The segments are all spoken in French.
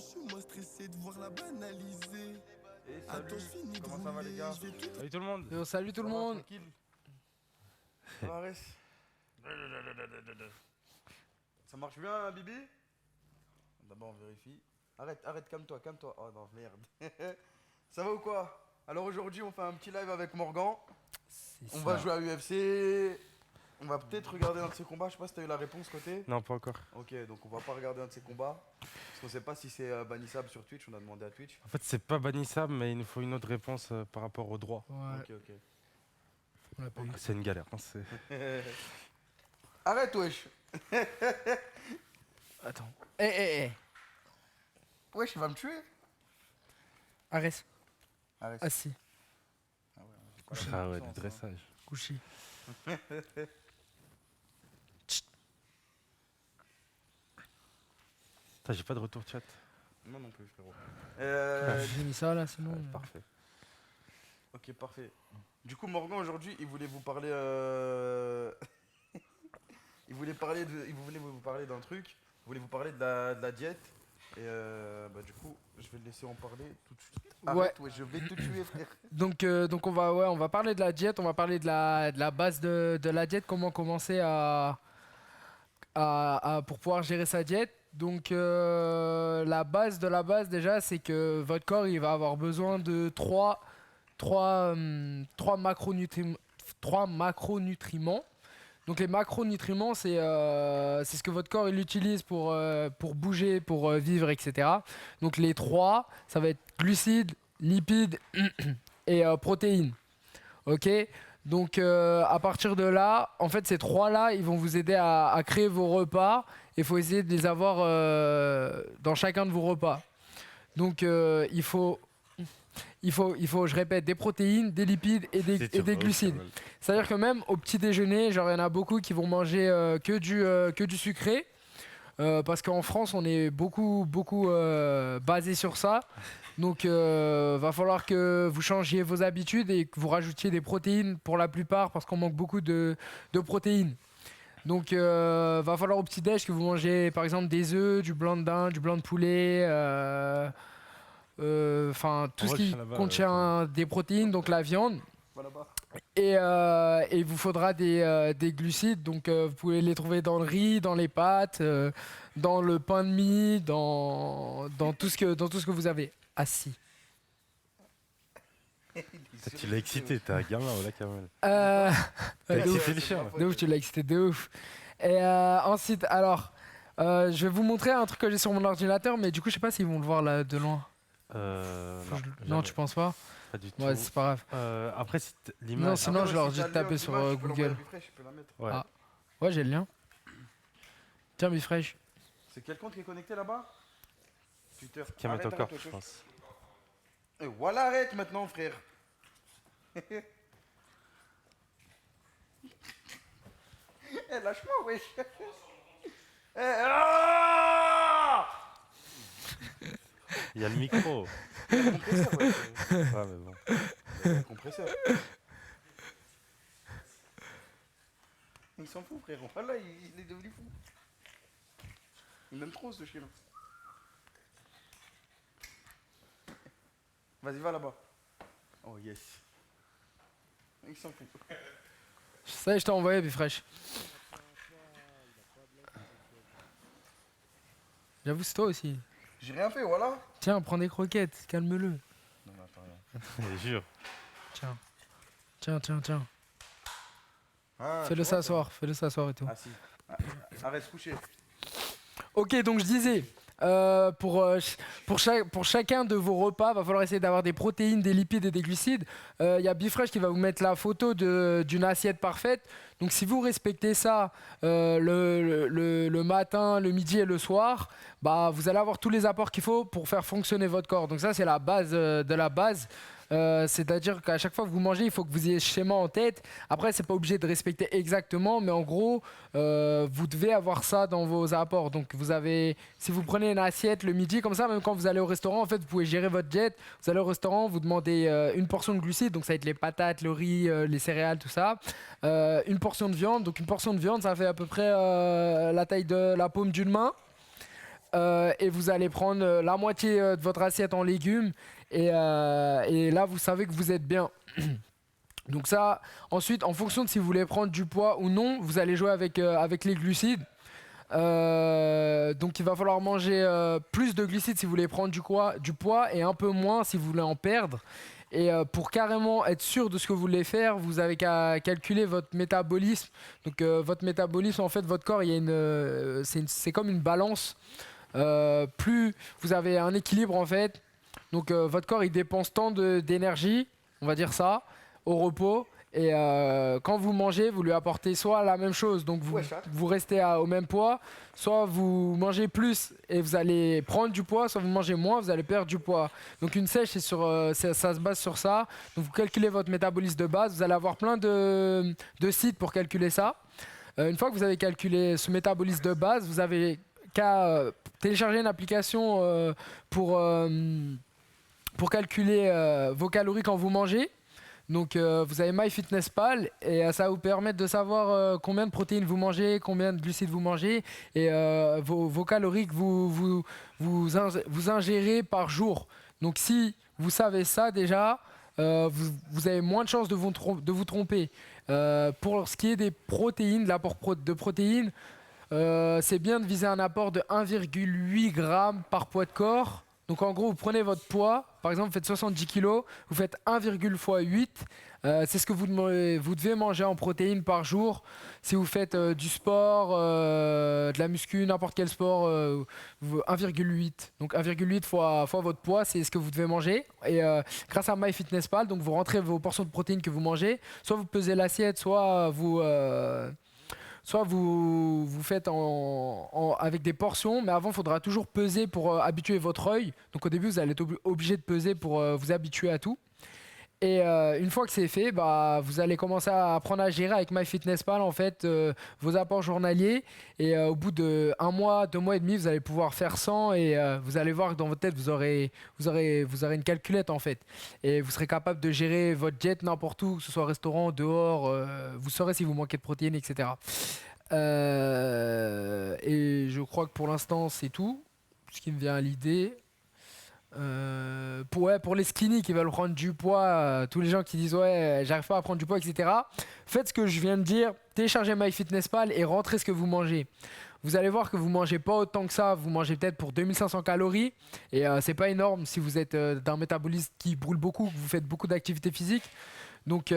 je suis moins stressé de voir la banaliser. Et Attends, je finis de comment ça va les gars? rouler, je vais tout. Salut tout le monde. Yo, salut tout le Ça va, monde. tranquille. Ça va, Arès? Ça marche bien, Bibi? D'abord on vérifie. Arrête, calme-toi, calme-toi. Oh non, merde. Ça va ou quoi? Alors aujourd'hui on fait un petit live avec Morgan. On va jouer à UFC. On va peut-être regarder un de ses combats. Je sais pas si t'as eu la réponse côté. Non, pas encore. Ok, donc on va pas regarder un de ses combats. Parce qu'on sait pas si c'est bannissable sur Twitch. On a demandé à Twitch. En fait, c'est pas bannissable, mais il nous faut une autre réponse par rapport au droit. Ouais, Ok. on l'a pas eu. C'est une galère. Hein, Arrête, wesh. Attends. Eh. Wesh, il va me tuer. Arrête. Arrête. Assis. Ah ouais, du dressage. Couché. Putain, j'ai pas de retour chat. Moi non plus, frérot. J'ai mis ça là, sinon. Ouais, parfait. Ok, parfait. Du coup, Morgan, aujourd'hui, il voulait vous parler. il voulait vous parler d'un truc. Il voulait vous parler de la diète. Et du coup, je vais le laisser en parler tout de suite. Arrête, ouais, je vais te tuer, frère. Donc on va parler de la diète, on va parler de la base de la diète, comment commencer pour pouvoir gérer sa diète. Donc la base de la base déjà, c'est que votre corps il va avoir besoin de trois macronutriments. Donc les macronutriments, c'est ce que votre corps il utilise pour bouger, pour vivre, etc. Donc les trois, ça va être glucides, lipides et protéines. Ok. Donc à partir de là, en fait ces trois-là, ils vont vous aider à créer vos repas. Il faut essayer de les avoir dans chacun de vos repas. Donc il faut, je répète, des protéines, des lipides et des glucides. C'est-à-dire que même au petit déjeuner, genre il y en a beaucoup qui vont manger que du sucré. Parce qu'en France, on est beaucoup basé sur ça. Donc va falloir que vous changiez vos habitudes et que vous rajoutiez des protéines pour la plupart parce qu'on manque beaucoup de protéines. Donc va falloir au petit-déj que vous mangez par exemple des œufs, du blanc de dinde, du blanc de poulet, enfin tout ce qui contient des protéines, donc la viande. Et il vous faudra des glucides, donc vous pouvez les trouver dans le riz, dans les pâtes, dans le pain de mie, dans tout ce que vous avez. Assis. Tu l'as excité, t'es un gamin, voilà, Kamel. De T'as ouf. excité le chien. De ouf, tu l'as excité de ouf. Et ensuite, alors, je vais vous montrer un truc que j'ai sur mon ordinateur, mais du coup, je sais pas s'ils vont le voir là de loin. Non, tu penses pas? Pas du tout. Ouais, c'est pas grave. Après, si l'image. Non, sinon, je leur Si dis t'as de le lien taper sur d'image, tu peux l'envoyer à Google. Bifresh, je peux la mettre. Ouais. Ah. Ouais, j'ai le lien. Tiens, Bifresh. C'est quel compte qui est connecté là-bas? Twitter. Qui met Arrête, encore, arrête, je wesh. pense. Et voilà, arrête maintenant, frère. Eh, lâche-moi, wesh. Il y a le micro. Compresseur, ouais. Ouais, mais bon. Compresseur. Il s'en fout, frère. Voilà, il est devenu fou. Il m'aime trop, ce chien. Vas-y, va là-bas. Oh, yes. Il s'en fout. Ça, je t'ai envoyé, Bifresh. J'avoue, c'est toi aussi. J'ai rien fait, voilà. Tiens, prends des croquettes, calme-le. Non, mais attends, là. Je jure. Tiens. Ah, Fais-le tu vois, s'asseoir et tout. Ah, si. Ah, arrête, se coucher. Ok, donc je disais, pour chacun de vos repas, va falloir essayer d'avoir des protéines, des lipides et des glucides. Il y a Bifresh qui va vous mettre la photo d'une assiette parfaite. Donc si vous respectez ça le matin, le midi et le soir, bah, vous allez avoir tous les apports qu'il faut pour faire fonctionner votre corps. Donc ça, c'est la base de la base. C'est-à-dire qu'à chaque fois que vous mangez, il faut que vous ayez ce schéma en tête. Après, c'est pas obligé de respecter exactement, mais en gros, vous devez avoir ça dans vos apports. Donc, si vous prenez une assiette le midi, comme ça, même quand vous allez au restaurant, en fait, vous pouvez gérer votre diète. Vous allez au restaurant, vous demandez une portion de glucides, donc ça va être les patates, le riz, les céréales, tout ça. Une portion de viande, donc une portion de viande, ça fait à peu près la taille de la paume d'une main. et vous allez prendre la moitié de votre assiette en légumes et là vous savez que vous êtes bien. Donc ça, ensuite en fonction de si vous voulez prendre du poids ou non, vous allez jouer avec les glucides. Donc il va falloir manger plus de glucides si vous voulez prendre du poids et un peu moins si vous voulez en perdre. Et pour carrément être sûr de ce que vous voulez faire, vous avez qu'à calculer votre métabolisme. Donc votre métabolisme, en fait, votre corps, c'est comme une balance. Plus vous avez un équilibre, en fait, donc votre corps, il dépense tant d'énergie, on va dire ça, au repos. Et quand vous mangez, vous lui apportez soit la même chose, donc vous restez au même poids, soit vous mangez plus et vous allez prendre du poids, soit vous mangez moins, vous allez perdre du poids. Donc une sèche, ça se base sur ça. Donc vous calculez votre métabolisme de base, vous allez avoir plein de sites pour calculer ça. Une fois que vous avez calculé ce métabolisme de base, vous avez qu'à télécharger une application pour calculer vos calories quand vous mangez. Donc vous avez MyFitnessPal et ça va vous permettre de savoir combien de protéines vous mangez, combien de glucides vous mangez et vos calories que vous ingérez par jour. Donc si vous savez ça déjà, vous avez moins de chances de vous tromper. Pour ce qui est des protéines, de l'apport de protéines, c'est bien de viser un apport de 1,8 g par poids de corps. Donc en gros, vous prenez votre poids, par exemple, vous faites 70 kg, vous faites 1,8 x 8. C'est ce que vous devez manger en protéines par jour. Si vous faites du sport, de la muscu, n'importe quel sport, 1,8. Donc 1,8 fois votre poids, c'est ce que vous devez manger. Et grâce à MyFitnessPal, donc vous rentrez vos portions de protéines que vous mangez. Soit vous pesez l'assiette, soit vous faites avec des portions, mais avant il faudra toujours peser pour habituer votre œil. Donc au début vous allez être obligé de peser pour vous habituer à tout. Et une fois que c'est fait, vous allez commencer à apprendre à gérer avec MyFitnessPal en fait vos apports journaliers. Et au bout de 1 mois, 2 mois et demi, vous allez pouvoir faire 100 et vous allez voir que dans votre tête vous aurez une calculette en fait. Et vous serez capable de gérer votre diète n'importe où, que ce soit au restaurant, dehors. Vous saurez si vous manquez de protéines, etc. Et je crois que pour l'instant c'est tout ce qui me vient à l'idée. Pour les skinny qui veulent prendre du poids, tous les gens qui disent ouais j'arrive pas à prendre du poids, etc. Faites ce que je viens de dire, téléchargez MyFitnessPal et rentrez ce que vous mangez. Vous allez voir que vous mangez pas autant que ça, vous mangez peut-être pour 2500 calories et c'est pas énorme si vous êtes d'un métabolisme qui brûle beaucoup, que vous faites beaucoup d'activité physique. Donc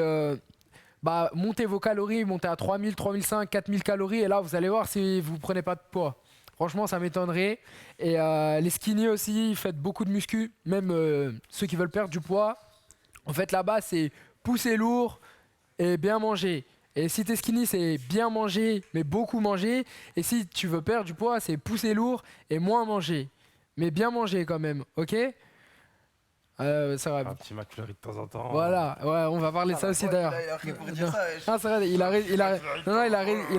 montez vos calories, montez à 3000, 3500, 4000 calories et là vous allez voir si vous prenez pas de poids. Franchement, ça m'étonnerait. Et les skinny aussi, faites beaucoup de muscu. Même ceux qui veulent perdre du poids. En fait, là-bas, c'est pousser lourd et bien manger. Et si t'es skinny, c'est bien manger, mais beaucoup manger. Et si tu veux perdre du poids, c'est pousser lourd et moins manger. Mais bien manger quand même, ok ? Ça va. Un petit McFlurry de temps en temps. Voilà, ouais, on va parler de ça aussi d'ailleurs. Il a ri pour dire ça. Non, c'est vrai, il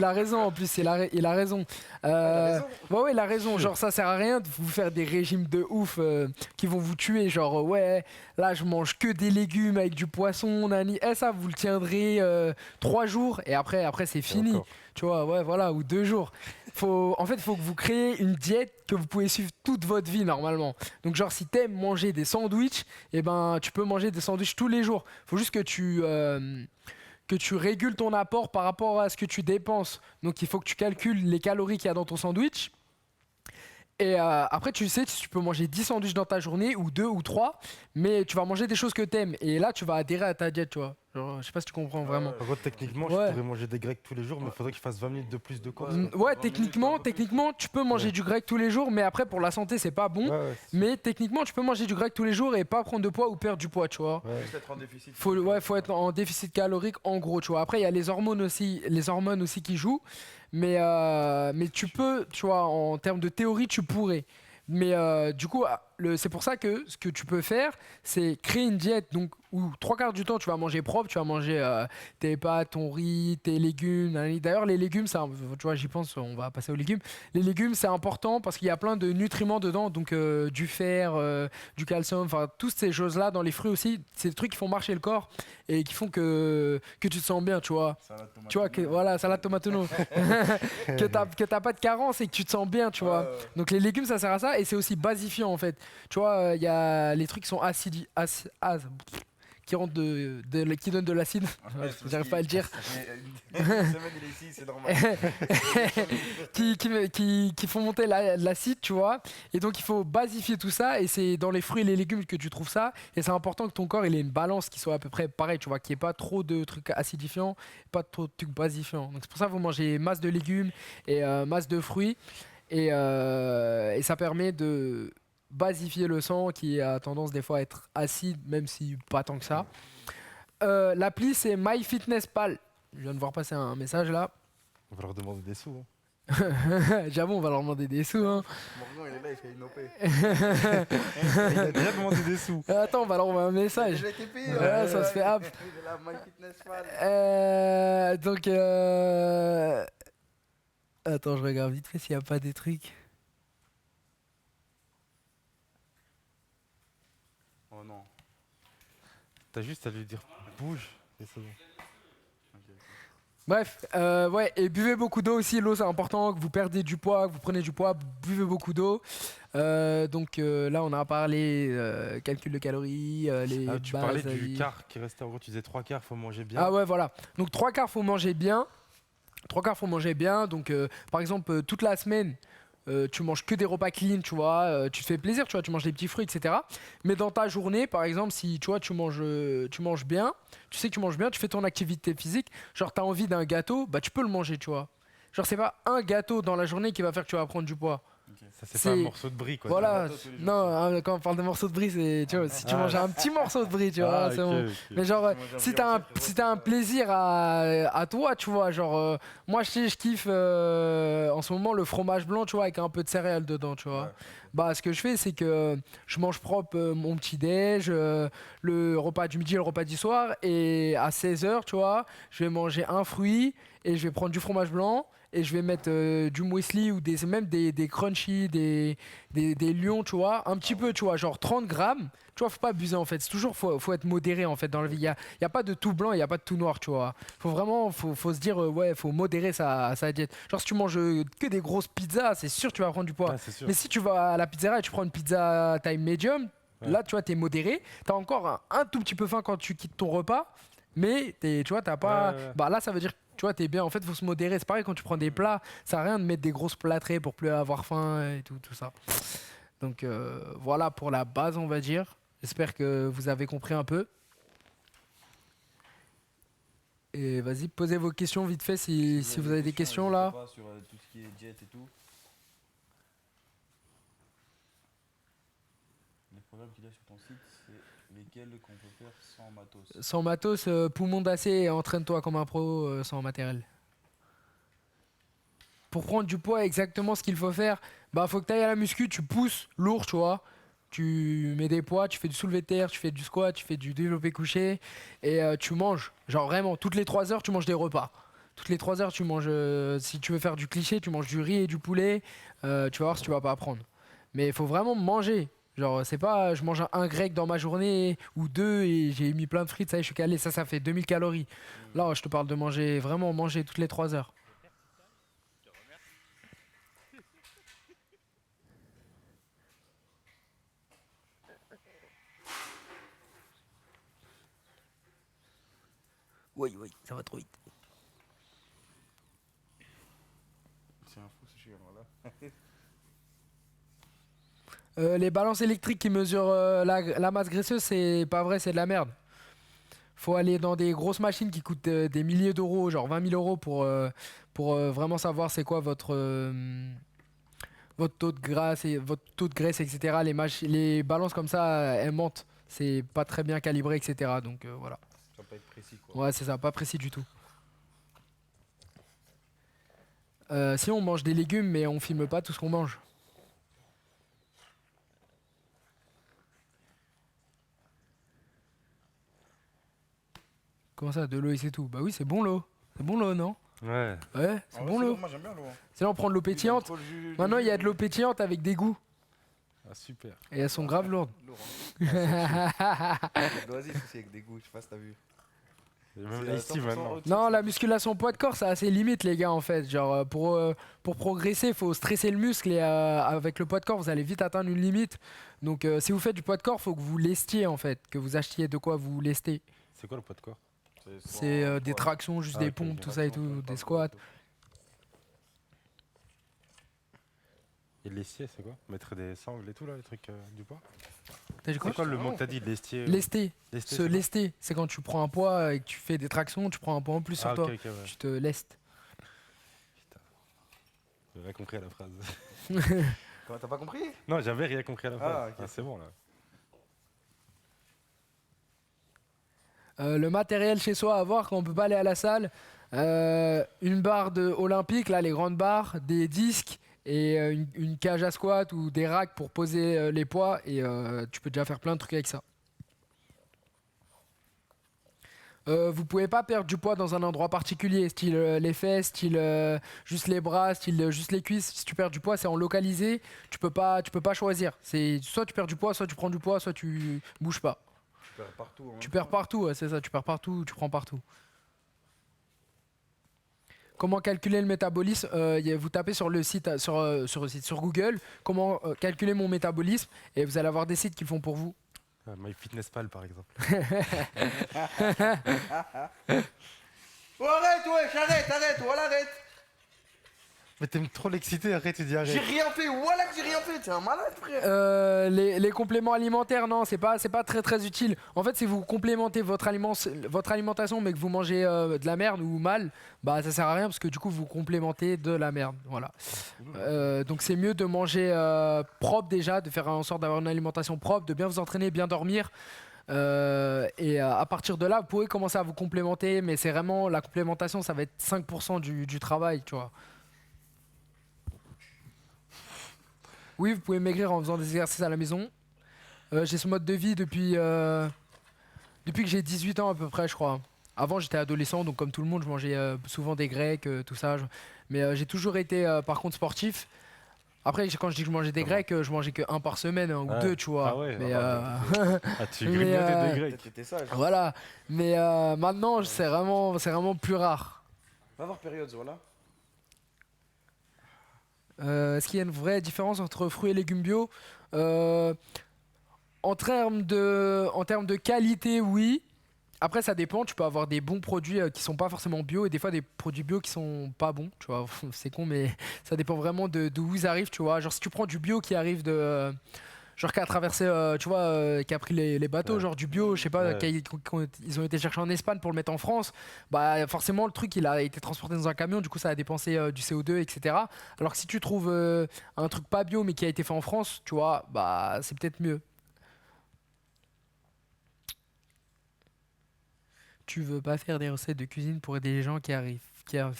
a raison en plus, il a raison. Ouais, il a raison. Genre, ça sert à rien de vous faire des régimes de ouf qui vont vous tuer. Genre, ouais, là je mange que des légumes avec du poisson, nani. Ça, vous le tiendrez 3 jours et après c'est fini. Encore. Tu vois, ouais, voilà, ou 2 jours. En fait, il faut que vous créez une diète que vous pouvez suivre toute votre vie normalement. Donc, genre, si t'aimes manger des sandwichs, eh ben, tu peux manger des sandwichs tous les jours. Il faut juste que tu régules ton apport par rapport à ce que tu dépenses. Donc, il faut que tu calcules les calories qu'il y a dans ton sandwich. Et après, tu sais, tu peux manger 10 sandwichs dans ta journée, ou 2 ou 3, mais tu vas manger des choses que t'aimes. Et là, tu vas adhérer à ta diète, tu vois. Genre, je sais pas si tu comprends vraiment. En gros, techniquement, Ouais. je pourrais manger des grecs tous les jours, mais il faudrait que je fasse 20 minutes de plus de course. Ouais, techniquement, tu peux manger du grec tous les jours, mais après, pour la santé, c'est pas bon. Ouais, Mais techniquement, tu peux manger du grec tous les jours et pas prendre de poids ou perdre du poids, tu vois. ouais. Juste être en déficit. Faut être en déficit calorique, en gros, tu vois. Après, il y a les hormones aussi qui jouent. Mais tu peux, tu vois, en termes de théorie, tu pourrais. Mais du coup, c'est pour ça que ce que tu peux faire, c'est créer une diète donc, où 3 quarts du temps tu vas manger propre, tu vas manger tes pâtes, ton riz, tes légumes. D'ailleurs, les légumes, ça, tu vois, j'y pense, on va passer aux légumes. Les légumes, c'est important parce qu'il y a plein de nutriments dedans, donc du fer, du calcium, enfin, toutes ces choses-là dans les fruits aussi, c'est des trucs qui font marcher le corps et qui font que tu te sens bien, tu vois. Salade tomate. Tu vois, voilà, salade tomate no. que t'as pas de carence et que tu te sens bien, tu vois. Donc les légumes, ça sert à ça et c'est aussi basifiant en fait. Tu vois, il y a les trucs qui sont acides, qui rendent qui donnent de l'acide. J'arrive pas à le dire. Une semaine, il est ici, c'est normal. qui font monter l'acide, tu vois. Et donc il faut basifier tout ça et c'est dans les fruits et les légumes que tu trouves ça. Et c'est important que ton corps il ait une balance qui soit à peu près pareil, tu vois, qu'il n'y ait pas trop de trucs acidifiants, pas trop de trucs basifiants. Donc c'est pour ça que vous mangez masse de légumes et masse de fruits et ça permet de basifier le sang qui a tendance des fois à être acide, même si pas tant que ça. L'appli c'est MyFitnessPal. Je viens de voir passer un message là. On va leur demander des sous. Hein. J'avoue, on va leur demander des sous. Hein. Morgan, il est là, il fait une OP. Il a déjà demandé des sous. Attends, on va leur envoyer un message. J'ai été payé. Ouais, ça se fait hop. Il est là, MyFitnessPal. Donc, attends, je regarde vite fait s'il n'y a pas des trucs. Oh non. T'as juste à lui dire bouge et c'est bon. Bref, ouais, et buvez beaucoup d'eau aussi. L'eau, c'est important, que vous perdez du poids, que vous prenez du poids, buvez beaucoup d'eau. Donc là, on a parlé calcul de calories, les Tu bases parlais à du vie. quart qui restait en gros, tu disais 3 quarts, faut manger bien. Ah ouais, voilà. Donc 3 quarts, faut manger bien. 3 quarts, faut manger bien. Donc, par exemple, toute la semaine, tu manges que des repas clean, tu vois. Tu te fais plaisir, tu vois. Tu manges des petits fruits, etc. Mais dans ta journée, par exemple, si tu vois, tu manges bien, tu sais que tu manges bien, tu fais ton activité physique. Genre, tu as envie d'un gâteau, bah tu peux le manger, tu vois. Genre, c'est pas un gâteau dans la journée qui va faire que tu vas prendre du poids. Ça, c'est c'est- pas un morceau de brie quoi. Voilà. gâteau tous les jours, Non, hein, quand on parle de morceaux de brie, c'est, tu vois, si tu Ah. manges un petit morceau de brie, tu vois, Ah, c'est ok, bon. ok. Mais genre, Tu manges un si brie t'as un, entier, frérot, si t'as un plaisir à toi, tu vois, genre, moi je sais, je kiffe en ce moment le fromage blanc, tu vois, avec un peu de céréales dedans, tu vois. Ouais. Bah, ce que je fais, c'est que je mange propre mon petit déj, le repas du midi et le repas du soir, et à 16h, tu vois, je vais manger un fruit et je vais prendre du fromage blanc. Et je vais mettre du muesli ou même des crunchy, des lions, tu vois, un petit peu, tu vois, genre 30 grammes. Tu vois, faut pas abuser en fait. C'est toujours, faut être modéré en fait dans la vie. Y a pas de tout blanc, il y a pas de tout noir, tu vois. Faut vraiment, faut se dire, ouais, faut modérer sa diète. Genre, si tu manges que des grosses pizzas, c'est sûr que tu vas prendre du poids. Ouais, c'est sûr. Mais si tu vas à la pizzeria et tu prends une pizza taille medium, Ouais. là, tu vois, t'es modéré. T'as encore un tout petit peu faim quand tu quittes ton repas. Mais tu vois, t'as pas. Ouais, ouais. Bah là, ça veut dire que tu vois, t'es bien. En fait, faut se modérer. C'est pareil quand tu prends des plats. Ça sert à rien de mettre des grosses plâtrées pour plus avoir faim et tout ça. Donc voilà pour la base, on va dire. J'espère que vous avez compris un peu. Et vas-y, posez vos questions vite fait si vous avez des questions là. Pas sur tout ce qui est diète et tout. Les programmes qu'il y a sur ton site, c'est lesquels qu'on peut faire sans matos. Sans matos, poumon d'acier et entraîne-toi comme un pro sans matériel. Pour prendre du poids, exactement ce qu'il faut faire, bah faut que tu ailles à la muscu, tu pousses lourd, tu vois. Tu mets des poids, tu fais du soulevé de terre, tu fais du squat, tu fais du développé couché et tu manges. Genre vraiment, toutes les 3 heures, tu manges des repas. Toutes les 3 heures, tu manges, si tu veux faire du cliché, tu manges du riz et du poulet. Tu vas voir si tu vas pas apprendre. Mais il faut vraiment manger. Genre, c'est pas je mange un grec dans ma journée ou deux et j'ai mis plein de frites, ça y est, je suis calé. Ça fait 2000 calories. Là, je te parle de manger, vraiment manger toutes les 3 heures. Oui, ça va trop vite. C'est un fou ce chiant là. Les balances électriques qui mesurent la masse graisseuse, c'est pas vrai, c'est de la merde. Faut aller dans des grosses machines qui coûtent des milliers d'euros, genre 20 000 euros pour vraiment savoir c'est quoi votre taux de graisse et votre taux de graisse, etc. Les balances comme ça, elles mentent. C'est pas très bien calibré, etc. Donc voilà. Ça va pas être précis quoi. Ouais, c'est ça, pas précis du tout. Si on mange des légumes, mais on filme pas tout ce qu'on mange. Comment ça, de l'eau et c'est tout? Bah oui, c'est bon l'eau. C'est bon l'eau, non? Ouais. Ouais, c'est bon l'eau. Moi j'aime bien l'eau. C'est là, on prend de l'eau pétillante. Maintenant, il y a de l'eau pétillante avec des goûts. Ah, super. Et elles sont grave lourdes. Il y a de l'oasis aussi avec des goûts, je sais pas si t'as vu. Il y a même C'est les styles 100% maintenant. rôti. Non, la musculation poids de corps, c'est assez limite, les gars, en fait. Genre, pour progresser, il faut stresser le muscle et avec le poids de corps, vous allez vite atteindre une limite. Donc, si vous faites du poids de corps, il faut que vous lestiez, en fait. Que vous achetiez de quoi vous lester. C'est quoi le poids de corps? C'est des tractions, juste Ah, des ok, pompes, ok. tout ça et tout, des squats. Et l'estier, c'est quoi? Mettre des sangles et tout, là, les trucs du poids? T'as dit quoi? C'est quoi le mot que t'as dit, lestier? Lester. Lester, Se c'est quoi? lester, c'est quand tu prends un poids et que tu fais des tractions, tu prends un poids en plus sur Ah, toi. ok, ok, ouais. Tu te lestes. Putain. J'avais rien compris à la phrase. Comment, t'as pas compris? Non, j'avais rien compris à la phrase. Ah, ok. Ah, c'est bon, là. Le matériel chez soi à avoir quand on peut pas aller à la salle, une barre olympique, là les grandes barres, des disques et une cage à squat ou des racks pour poser les poids et tu peux déjà faire plein de trucs avec ça. Vous pouvez pas perdre du poids dans un endroit particulier, style les fesses, style juste les bras, style juste les cuisses. Si tu perds du poids, c'est en localisé. Tu peux pas choisir. C'est soit tu perds du poids, soit tu prends du poids, soit tu bouges pas. Tu perds partout. en même Tu temps. perds partout, ouais, c'est ça, tu perds partout, tu prends partout. Comment calculer le métabolisme? Vous tapez sur le site, sur Google, comment calculer mon métabolisme, et vous allez avoir des sites qui le font pour vous. MyFitnessPal, par exemple. Oh, arrête, wesh, arrête, voilà, arrête. Mais t'aimes trop l'exciter, arrête, tu dis J'ai arrête. rien fait, voilà que j'ai rien fait, t'es un malade, frère. Les compléments alimentaires, non, c'est pas très très utile. En fait, si vous complémentez votre alimentation, mais que vous mangez de la merde ou mal, bah ça sert à rien parce que du coup vous complémentez de la merde. Voilà. Donc c'est mieux de manger propre déjà, de faire en sorte d'avoir une alimentation propre, de bien vous entraîner, bien dormir. Et à partir de là, vous pouvez commencer à vous complémenter, mais c'est vraiment la complémentation, ça va être 5% du travail, tu vois. Oui, vous pouvez maigrir en faisant des exercices à la maison. J'ai ce mode de vie depuis que j'ai 18 ans à peu près, je crois. Avant, j'étais adolescent, donc comme tout le monde, je mangeais souvent des grecs, tout ça. Mais j'ai toujours été, par contre, sportif. Après, quand je dis que je mangeais des grecs, je mangeais que un par semaine hein, ou Ah. deux, tu vois. Ah ouais, Mais, ah tu Mais, grignotais des grecs. T'étais sage. voilà. Mais maintenant, c'est vraiment plus rare. Va voir période, voilà. Est-ce qu'il y a une vraie différence entre fruits et légumes bio? En termes de qualité, oui. Après, ça dépend. Tu peux avoir des bons produits qui sont pas forcément bio et des fois des produits bio qui sont pas bons. Tu vois, c'est con, mais ça dépend vraiment d'où ils arrivent. Tu vois, genre si tu prends du bio qui arrive genre qui a traversé, tu vois, qui a pris les bateaux, Ouais. genre du bio, je sais pas, Ouais. ils ont été chercher en Espagne pour le mettre en France. Bah forcément le truc il a été transporté dans un camion, du coup ça a dépensé du CO2, etc. Alors que si tu trouves un truc pas bio mais qui a été fait en France, tu vois, bah c'est peut-être mieux. Tu veux pas faire des recettes de cuisine pour aider les gens qui arrivent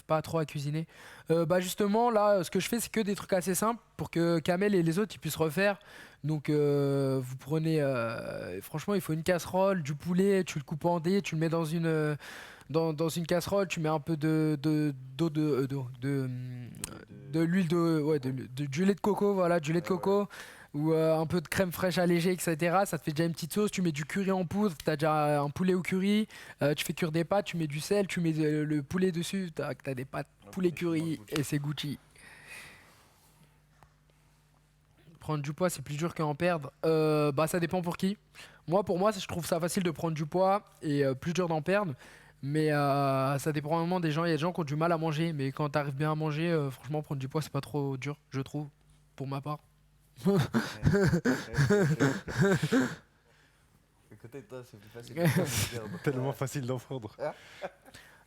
pas trop à cuisiner? Bah justement là ce que je fais c'est que des trucs assez simples pour que Kamel et les autres ils puissent refaire. Donc vous prenez franchement il faut une casserole, du poulet, tu le coupes en dés, tu le mets dans une casserole, tu mets un peu de l'huile du lait de coco, voilà, du lait de coco ou un peu de crème fraîche allégée, etc. Ça te fait déjà une petite sauce, tu mets du curry en poudre, tu as déjà un poulet au curry, tu fais cuire des pâtes, tu mets du sel, tu mets le poulet dessus, tu as des pâtes poulet curry et c'est Gucci. Prendre du poids, c'est plus dur qu'en perdre. Bah ça dépend pour qui. Pour moi, je trouve ça facile de prendre du poids et plus dur d'en perdre. Mais ça dépend vraiment des gens. Il y a des gens qui ont du mal à manger, mais quand tu arrives bien à manger, franchement, prendre du poids, c'est pas trop dur, je trouve, pour ma part. Écoutez, toi, c'est plus facile. Tellement facile d'en prendre.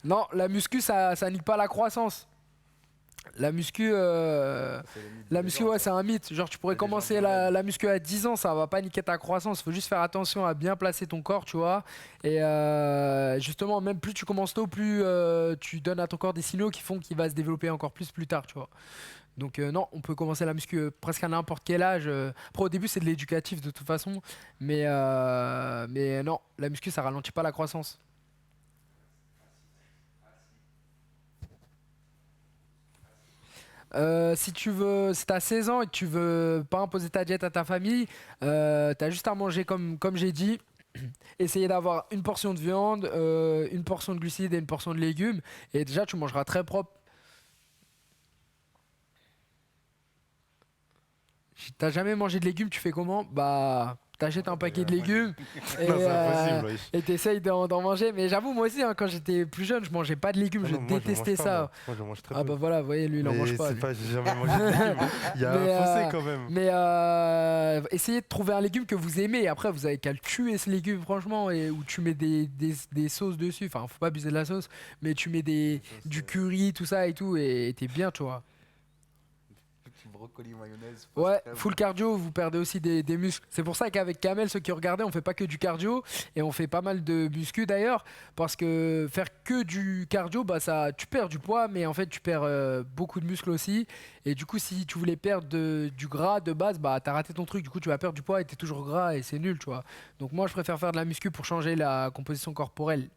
Non, la muscu, ça nique pas la croissance. La muscu, ouais, c'est un mythe. Genre, tu pourrais Il y a des gens commencer qui la muscu à 10 ans, ça va pas niquer ta croissance. Faut juste faire attention à bien placer ton corps, tu vois. Et justement, même plus tu commences tôt, plus tu donnes à ton corps des signaux qui font qu'il va se développer encore plus tard, tu vois. Donc non, on peut commencer la muscu presque à n'importe quel âge. Après, au début, c'est de l'éducatif de toute façon. Mais non, la muscu, ça ralentit pas la croissance. Si tu veux, si t'as 16 ans et que tu veux pas imposer ta diète à ta famille, t'as juste à manger comme j'ai dit. Essayer d'avoir une portion de viande, une portion de glucides et une portion de légumes. Et déjà, tu mangeras très propre. Si t'as jamais mangé de légumes, tu fais comment? Bah, t'achètes un paquet de légumes et Non, c'est impossible, wesh. et t'essayes d'en manger. Mais j'avoue, moi aussi, hein, quand j'étais plus jeune, je mangeais pas de légumes, Ah je non, moi, détestais mange pas, ça. Moi, je mange très Ah peu. bah voilà, vous voyez, lui, il en Mais mange pas. c'est lui. pas, j'ai jamais mangé de légumes. Il y a Mais, un fossé quand même. Mais essayez de trouver un légume que vous aimez. Après, vous avez qu'à le tuer ce légume, franchement, et où tu mets des sauces dessus. Enfin, faut pas abuser de la sauce, mais tu mets du curry, tout ça et tout, et t'es bien, tu vois. Petit brocoli mayonnaise. Ouais, full cardio, vous perdez aussi des muscles. C'est pour ça qu'avec Kamel, ceux qui regardaient, on fait pas que du cardio et on fait pas mal de muscu d'ailleurs, parce que faire que du cardio, bah ça, tu perds du poids, mais en fait tu perds beaucoup de muscles aussi. Et du coup, si tu voulais perdre du gras de base, bah t'as raté ton truc. Du coup, tu vas perdre du poids et t'es toujours gras et c'est nul, tu vois. Donc moi, je préfère faire de la muscu pour changer la composition corporelle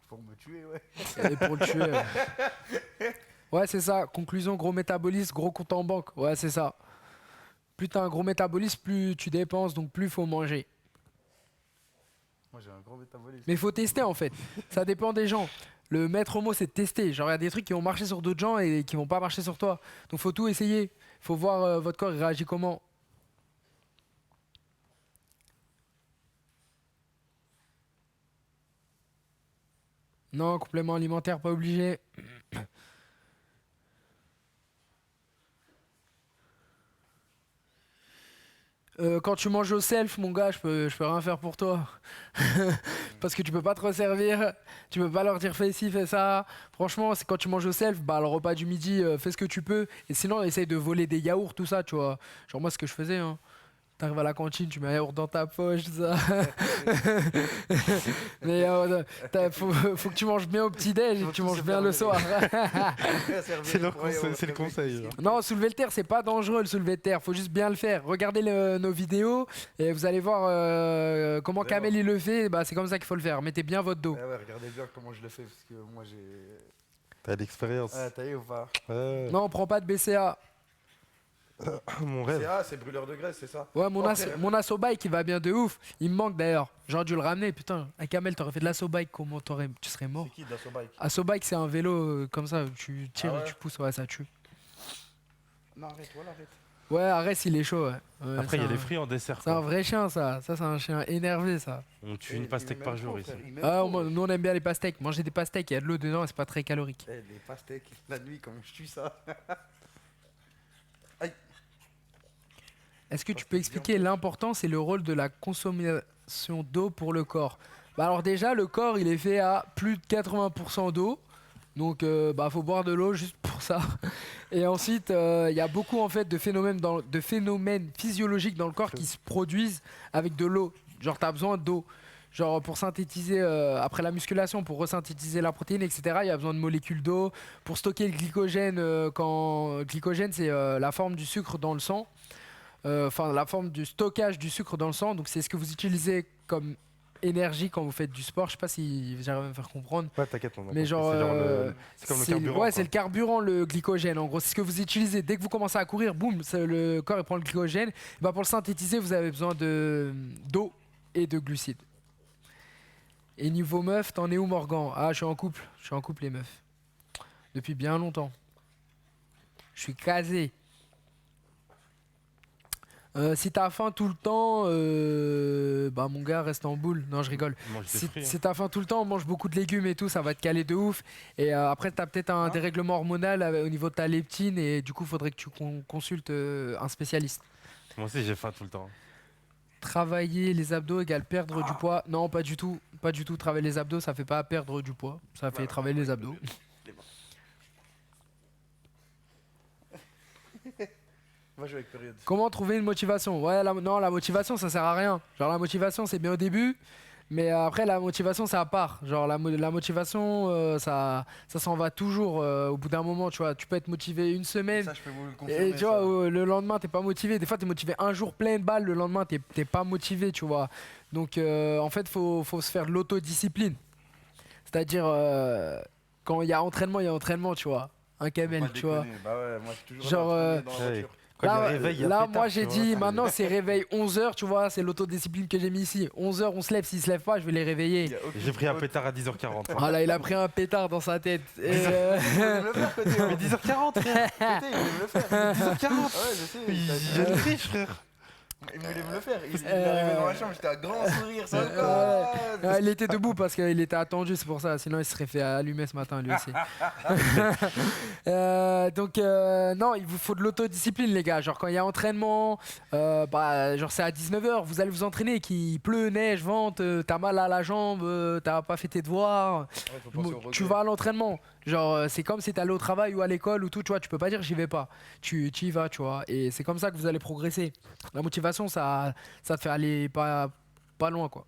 Pour me tuer, ouais. et pour le tuer. Ouais, c'est ça. Conclusion, gros métabolisme, gros compte en banque. Ouais, c'est ça. Plus t'as un gros métabolisme, plus tu dépenses, donc plus faut manger. Moi j'ai un gros métabolisme. Mais il faut tester en fait. Ça dépend des gens. Le maître mot, c'est de tester. Genre, il y a des trucs qui vont marcher sur d'autres gens et qui vont pas marcher sur toi. Donc, faut tout essayer. Faut voir votre corps il réagit comment. Non, complément alimentaire, pas obligé. Quand tu manges au self, mon gars, je peux rien faire pour toi. Parce que tu peux pas te resservir, tu peux pas leur dire fais ci, fais ça. Franchement, c'est quand tu manges au self, bah le repas du midi, fais ce que tu peux. Et sinon, essaye de voler des yaourts, tout ça, tu vois. Genre moi, ce que je faisais, hein. T'arrives à la cantine, tu mets un yaourt dans ta poche, tout ça. Mais faut que tu manges bien au petit-déj et que tu manges bien le soir. C'est le conseil. Genre. Non, soulever le terre, c'est pas dangereux le soulever de terre, faut juste bien le faire. Regardez nos vidéos et vous allez voir comment Kamel il le fait, bah, c'est comme ça qu'il faut le faire. Mettez bien votre dos. Ouais, regardez bien comment je le fais parce que moi j'ai. T'as l'expérience. Ah, t'as eu ou pas? Ouais. Non, on prend pas de BCA. Mon rêve. C'est brûleur de graisse, c'est ça? Ouais, mon asso bike il va bien de ouf. Il me manque d'ailleurs. J'aurais dû le ramener, putain. Avec Kamel, t'aurais fait de l'asso bike, comment tu serais mort. C'est qui d'Asso Bike? Asso bike, c'est un vélo comme ça, tu tires Ah ouais et tu pousses, ouais, ça tue. Non, arrête, voilà, arrête. Ouais, Arès, il est chaud, ouais. Ouais, Après, il y a c'est les fruits en dessert. C'est un Quoi. vrai chien, ça. Ça, c'est un chien énervé, ça. On tue une pastèque par jour ici. Ah, nous, on aime bien les pastèques. Manger des pastèques, il y a de l'eau dedans et c'est pas très calorique. Les pastèques, la nuit, comment je tue ça? Est-ce que tu peux expliquer l'importance et le rôle de la consommation d'eau pour le corps? Bah alors déjà, le corps, il est fait à plus de 80% d'eau. Donc, bah, faut boire de l'eau juste pour ça. Et ensuite, il y a beaucoup en fait de phénomènes physiologiques dans le corps qui se produisent avec de l'eau. Genre, t'as besoin d'eau. Genre, pour synthétiser, après la musculation, pour resynthétiser la protéine, etc., il y a besoin de molécules d'eau. Pour stocker le glycogène, le glycogène, c'est la forme du sucre dans le sang. Enfin, la forme du stockage du sucre dans le sang. Donc, c'est ce que vous utilisez comme énergie quand vous faites du sport. Je sais pas si j'arrive à me faire comprendre. Ouais, t'inquiète, on a Mais compris. genre, C'est comme le carburant. ouais, quoi. c'est le carburant, le glycogène. En gros, c'est ce que vous utilisez dès que vous commencez à courir. Boum, le corps il prend le glycogène. Bah, pour le synthétiser, vous avez besoin d'eau et de glucides. Et niveau meuf, t'en es où, Morgan? Ah, je suis en couple. Je suis en couple, les meufs. Depuis bien longtemps. Je suis casé. Si t'as faim tout le temps, bah mon gars reste en boule. Non, je rigole. Mange des Si, fruits, si t'as faim tout le temps, mange beaucoup de légumes et tout, ça va te caler de ouf. Et après, t'as peut-être un dérèglement hormonal au niveau de ta leptine et du coup, faudrait que tu consultes un spécialiste. Moi aussi, j'ai faim tout le temps. Travailler les abdos égale perdre du poids. Non, pas du tout. Pas du tout. Travailler les abdos, ça fait pas perdre du poids. Ça fait travailler les abdos. Va jouer avec période. Comment trouver une motivation? Ouais, non, la motivation, ça sert à rien. Genre, la motivation, c'est bien au début, mais après, la motivation, ça part. Genre, la motivation, ça s'en va toujours au bout d'un moment, tu vois. Tu peux être motivé une semaine, Ça, je peux vous le confirmer. et tu vois, le lendemain, t'es pas motivé. Des fois, t'es motivé un jour plein de balles, le lendemain, t'es pas motivé, tu vois. Donc, en fait, faut se faire de l'autodiscipline. C'est-à-dire, quand il y a entraînement, tu vois. un camel, Pas tu vois. déconner. Bah ouais, moi je suis toujours Genre, là, dans la ouais. voiture. Quand il y a Là, réveil, il y a là, pétard, moi tu j'ai vois, dit, c'est- maintenant c'est réveil 11h, tu vois, c'est l'autodiscipline que j'ai mis ici. 11h, on se lève, s'ils se lèvent pas, je vais les Il réveiller. y a aucune J'ai pris un faute. pétard à 10h40. Voilà, il a pris un pétard dans sa tête. Et, Il voulait me le faire, côté. Mais 10h40, frère. Côté, il voulait me le faire. 10h40. Ah ouais, je sais. Il a une triche, frère. Il voulait me le faire. Il est arrivé dans la chambre, j'étais à grand sourire. Ça va Ouais. pas. Il était debout parce qu'il était attendu, c'est pour ça. Sinon, il se serait fait allumer ce matin, lui aussi. Donc, non, il vous faut de l'autodiscipline, les gars. Genre, quand il y a entraînement, genre c'est à 19h, vous allez vous entraîner, qu'il pleut, neige, vente, t'as mal à la jambe, t'as pas fait tes devoirs. Ouais, faut penser au Tu regret. vas à l'entraînement. Genre, c'est comme si t'allais au travail ou à l'école ou tout, tu vois. Tu peux pas dire j'y vais pas. Tu y vas, tu vois. Et c'est comme ça que vous allez progresser. La motivation, ça te fait aller pas loin, quoi.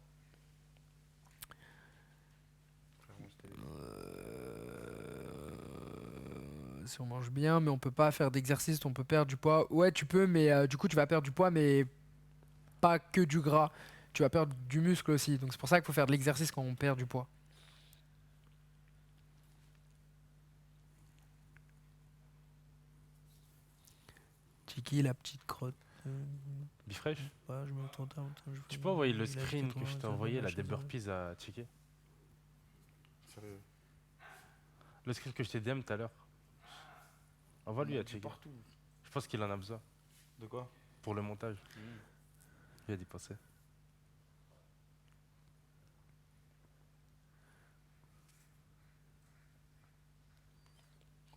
Si on mange bien, mais on peut pas faire d'exercice, on peut perdre du poids. Ouais, tu peux, mais du coup, tu vas perdre du poids, mais pas que du gras. Tu vas perdre du muscle aussi. Donc, c'est pour ça qu'il faut faire de l'exercice quand on perd du poids. Tiki, la petite crotte. Bifresh, Ouais, je me retourne, tu peux envoyer le screen que je t'ai envoyé, là, des burpees à checker? Sérieux. Le screen que je t'ai DM tout à l'heure. Envoie-lui à checker. Partout. Je pense qu'il en a besoin De quoi? pour le montage. Il a d'y penser.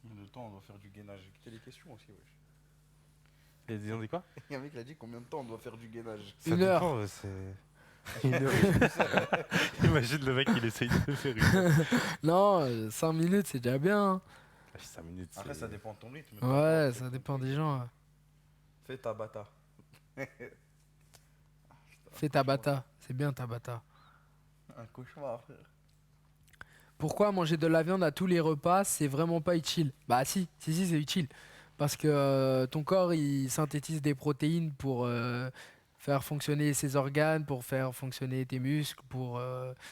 Combien de temps on doit faire du gainage? J'ai quitté les questions aussi, wesh. Et ils ont dit quoi? Il y a un mec qui a dit combien de temps on doit faire du gainage? Ça Une heure. dépend, c'est... Une heure. Imagine le mec, il essaye de faire une heure. Non, 5 minutes, c'est déjà bien. 5 minutes, Après, c'est- ça dépend de ton rythme. Ouais, ça dépend des gens. Ouais. Fais ta bata. Fais Tabata, c'est bien Tabata. Un cauchemar, frère. Pourquoi manger de la viande à tous les repas, c'est vraiment pas utile? Bah si, c'est utile. Parce que ton corps, il synthétise des protéines pour faire fonctionner ses organes, pour faire fonctionner tes muscles, pour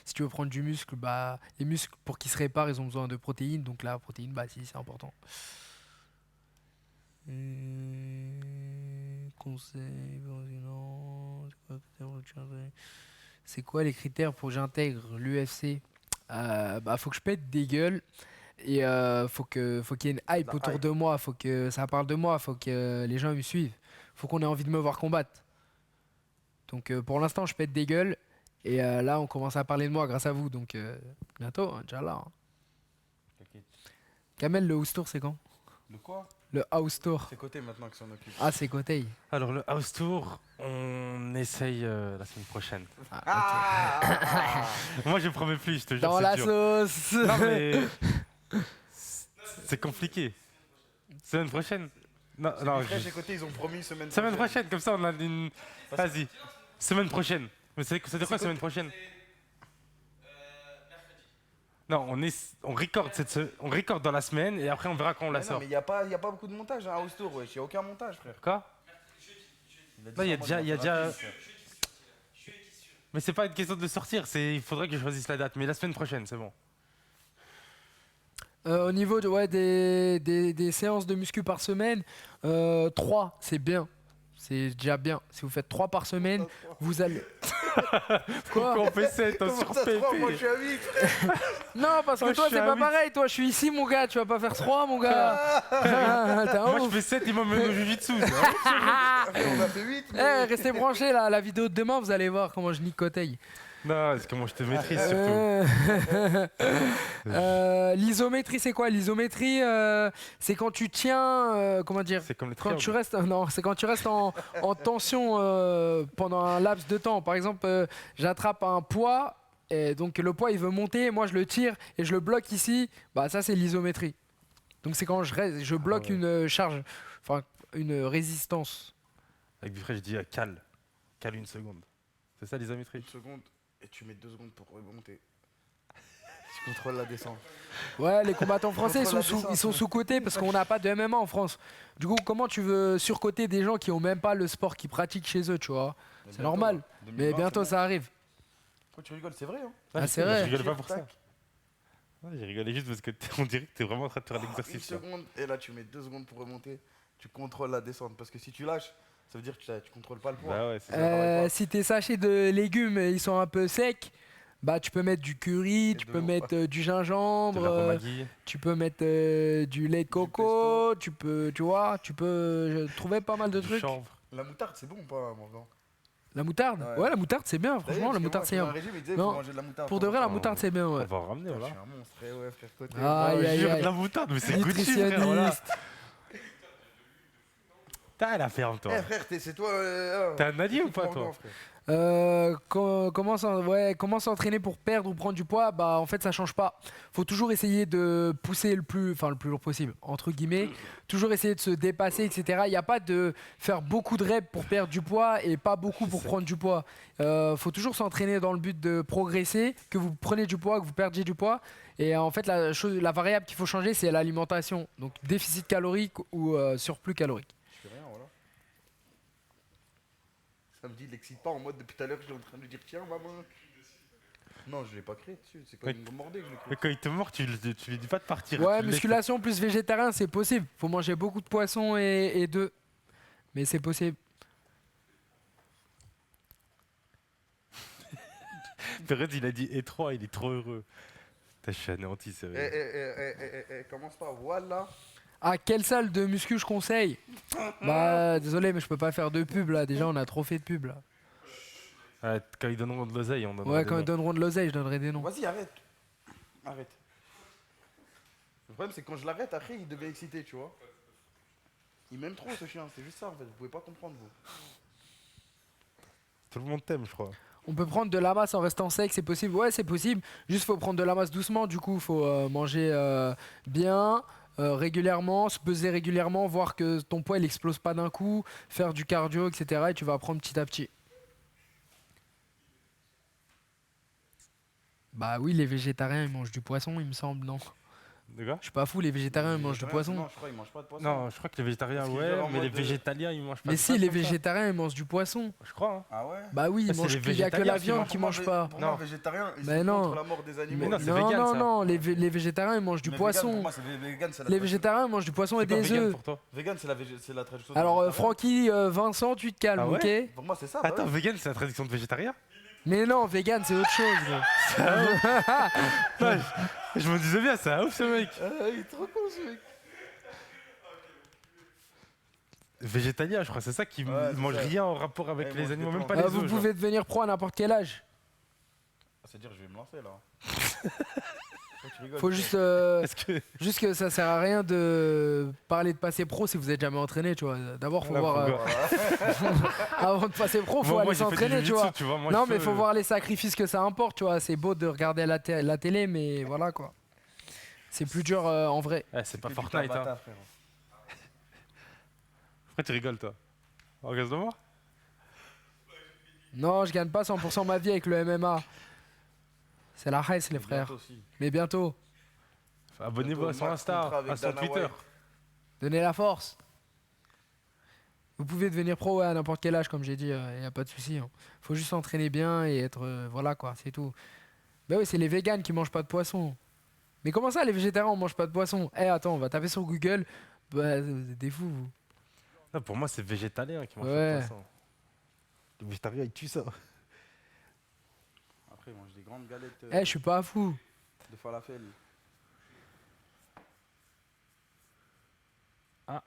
si tu veux prendre du muscle, bah les muscles pour qu'ils se réparent, ils ont besoin de protéines, donc la protéine, bah si, c'est important. Conseil, non, c'est quoi les critères pour que j'intègre l'UFC? Bah faut que je pète des gueules et faut qu'il y ait une hype La autour hype. de moi, faut que ça parle de moi, faut que les gens me suivent, faut qu'on ait envie de me voir combattre. Donc pour l'instant je pète des gueules et là on commence à parler de moi grâce à vous, donc bientôt, hein, Inch'Allah. Hein. T'inquiète. Kamel, le house tour c'est quand? De quoi? Le house tour. C'est côté maintenant que s'en occupe. Ah c'est Kotei. Alors, le house tour, on essaye la semaine prochaine. Ah Moi, je promets plus, je te jure, Dans c'est la dur. sauce. Non, mais... C'est compliqué. Semaine prochaine? Non, non, Après, chez côté, ils ont promis semaine prochaine, comme ça, on a une... Vas-y, semaine prochaine. Mais c'est quoi semaine prochaine? Non, on record dans la semaine et après on verra quand on la Mais non, sort. mais il n'y a pas beaucoup de montage à House Tour, wesh. Il n'y a aucun montage, frère. Quoi? Il a dit Non, il y a ça en déjà- mode il y a déjà- rapide, frère. Mais c'est pas une question de sortir, il faudrait que je choisisse la date. Mais la semaine prochaine, c'est bon. Au niveau des séances de muscu par semaine, 3, c'est bien. C'est déjà bien. Si vous faites 3 par semaine, vous allez. Quoi? Pourquoi on fait 7 Comment sur ça se voit? Moi, je PP? suis à 8, frère. Non, parce que Moi, toi, je suis c'est à pas 8. pareil. Toi, je suis ici, mon gars. Tu vas pas faire 3, mon gars. T'es un Moi je ouf. fais 7, il m'emmène au jujitsu. ça. Après, on a fait 8, Eh, mais... restez branchés là. La vidéo de demain, vous allez voir comment je nique Kotei. Non, c'est comment je te maîtrise surtout. L'isométrie, c'est quoi? L'isométrie, c'est quand tu tiens, comment dire? C'est comme les Quand tu triangles. restes, non, c'est quand tu restes en tension pendant un laps de temps. Par exemple, j'attrape un poids et donc le poids il veut monter, moi je le tire et je le bloque ici. Bah ça c'est l'isométrie. Donc c'est quand je bloque ouais. une charge, enfin une résistance. Avec Bifré, je dis cale. Cale une seconde. C'est ça l'isométrie? Une seconde, et tu mets 2 secondes pour remonter. Tu contrôles la descente. Ouais, les combattants français Contre la descente, ils sont ouais. sous-cotés parce qu'on n'a pas de MMA en France. Du coup, comment tu veux surcoter des gens qui ont même pas le sport qu'ils pratiquent chez eux, tu vois? Mais C'est bientôt, normal. là, Mais 2020, bientôt c'est ça arrive. bon. Pourquoi tu rigoles? C'est vrai, hein? Ah, c'est Je vrai. rigole pas pour ça. Ouais, j'ai rigolé juste parce que on dirait que t'es vraiment en train de faire Une l'exercice. là. seconde, et là tu mets 2 secondes pour remonter. Tu contrôles la descente. Parce que si tu lâches, ça veut dire que tu contrôles pas le poids. Bah ouais, c'est ça. travaille pas. Si tes sachets de légumes ils sont un peu secs, bah tu peux mettre du curry, Et tu de peux l'eau. mettre du De gingembre, la Maggi. tu peux mettre du lait de coco, tu peux, tu vois, tu peux trouver pas mal de Du trucs. chanvre. La moutarde, c'est bon ou pas, Morgan? La moutarde? Ouais. Ouais, la moutarde c'est bien, T'as vu, franchement, parce la que moutarde moi, c'est pendant bien. un régime, il disait Non, faut manger de la moutarde. Pour de vrai, la Oh. moutarde c'est bien, On ouais. va en ramener, Putain, voilà. je suis un monstre, ouais, frère, côté. Aïe, aïe, Jure, aïe. de la moutarde, mais c'est Gucci, frère, voilà. Nutritionniste. T'as la ferme, toi. Eh frère, c'est toi. T'es un allié ou écoute pas, Morgan, toi? frère. Comment s'entraîner pour perdre ou prendre du poids? Bah en fait ça change pas. Faut toujours essayer de pousser le plus lourd possible, entre guillemets. Toujours essayer de se dépasser, etc. Il n'y a pas de faire beaucoup de reps pour perdre du poids et pas beaucoup pour prendre du poids. Faut toujours s'entraîner dans le but de progresser, que vous preniez du poids, que vous perdiez du poids. Et en fait la variable qu'il faut changer c'est l'alimentation. Donc déficit calorique ou surplus calorique. Je fais rien, voilà. Ça me dit, il l'excite pas en mode depuis tout à l'heure, je suis en train de lui dire tiens, maman. Non, je l'ai pas créé dessus, c'est pas Ouais. une mordée que je l'ai créé. Mais quand il te mord, tu lui dis pas de partir. Ouais, tu le laisses. musculation plus végétarien, c'est possible. Faut manger beaucoup de poissons et d'œufs. Mais c'est possible. Perez, il a dit étroit, il est trop heureux. Putain, je suis anéanti, c'est vrai. Commence pas, voilà. Ah, quelle salle de muscu je conseille? Bah, désolé, mais je peux pas faire de pub là. Déjà, on a trop fait de pub là. Ouais, quand ils donneront de l'oseille, on donnera Ouais, des quand ils noms. donneront de l'oseille, je donnerai des noms. Vas-y, arrête. Arrête. Le problème, c'est que quand je l'arrête, après, il devient excité, tu vois. Il m'aime trop ce chien, c'est juste ça en fait, vous pouvez pas comprendre vous. Tout le monde t'aime, je crois. On peut prendre de la masse en restant sec, c'est possible? Ouais, c'est possible. Juste, faut prendre de la masse doucement. Du coup, faut manger bien, régulièrement, se peser régulièrement, voir que ton poids il explose pas d'un coup, faire du cardio, etc. Et tu vas apprendre petit à petit. Bah oui, les végétariens ils mangent du poisson, il me semble, non? De quoi? Je suis pas fou, les végétariens ils mangent du poisson. Non, je crois qu'ils mangent pas de poisson. Non, je crois que les végétariens, Parce qu'ils ouais, veulent en mais les mode, végétaliens, ils mangent pas Mais de si, poisson, les ça. végétariens ils mangent du poisson. Je crois, hein. Ah ouais. Bah oui, Ah, ils c'est mangent les qu'il y a que la végétaliens qui viande mangent qui Pour moi, mangent pas. Pour moi, Non. végétarien, ils Mais sont non. contre la mort des animaux. Mais non, c'est Non, vegan, non, ça. non, les végétariens ils mangent du Mais vegan, pour poisson. moi, c'est vegan, c'est la Les traduction. végétariens ils mangent du poisson et C'est quoi des vegan œufs. pour toi? Vegan, c'est la traduction. de Alors végétarien. Francky, Vincent, tu te calmes, Ah ouais ok? Pour moi, c'est ça. bah Attends, ouais. vegan, c'est la traduction de végétarien? Mais non, vegan c'est autre chose. gros. Ouais, je me disais bien, c'est un ouf ce mec. Il est trop con ce mec. Végétalien, je crois, c'est ça qui Ouais, mange c'est ça. rien en rapport avec Ouais, ils les mangent animaux, des même pas plantes. les œufs. Vous genre. pouvez devenir pro à n'importe quel âge. C'est-à-dire, je vais me lancer là. Pourquoi tu rigoles, Faut frère Est-ce que. juste que ça sert à rien de parler de passer pro si vous êtes jamais entraîné, tu vois. D'abord faut Ouais, voir faut avant de passer pro, faut Moi, aller j'ai fait du s'entraîner, tu jiu-jitsu, vois. Moi, Non, je mais peux- faut voir les sacrifices que ça importe, tu vois. C'est beau de regarder la télé, mais voilà quoi. C'est plus dur en vrai. Ouais, c'est pas Que du Fortnite, Tabata, hein. frère. Pourquoi tu rigoles, toi? En gaz de moi? Non, je gagne pas 100% ma vie avec le MMA. C'est la haisse, les Et frères. bientôt aussi. Mais bientôt, Abonnez-vous à son Max Insta, contrat avec à son Dana Twitter. White. donnez la force. Vous pouvez devenir pro ouais, à n'importe quel âge, comme j'ai dit, y a pas de souci. Hein. Faut juste s'entraîner bien et être. Voilà quoi, c'est tout. Bah oui, c'est les véganes qui mangent pas de poisson. Mais comment ça, les végétariens on mange pas de poisson? Eh, attends, on va taper sur Google. Bah, vous êtes des fous, vous. Non, pour moi, c'est végétalien qui mange Ouais. pas de poisson. Le végétarien, il tue ça. Après, ils mangent des grandes galettes Eh, je suis pas fou. de falafel. Ah,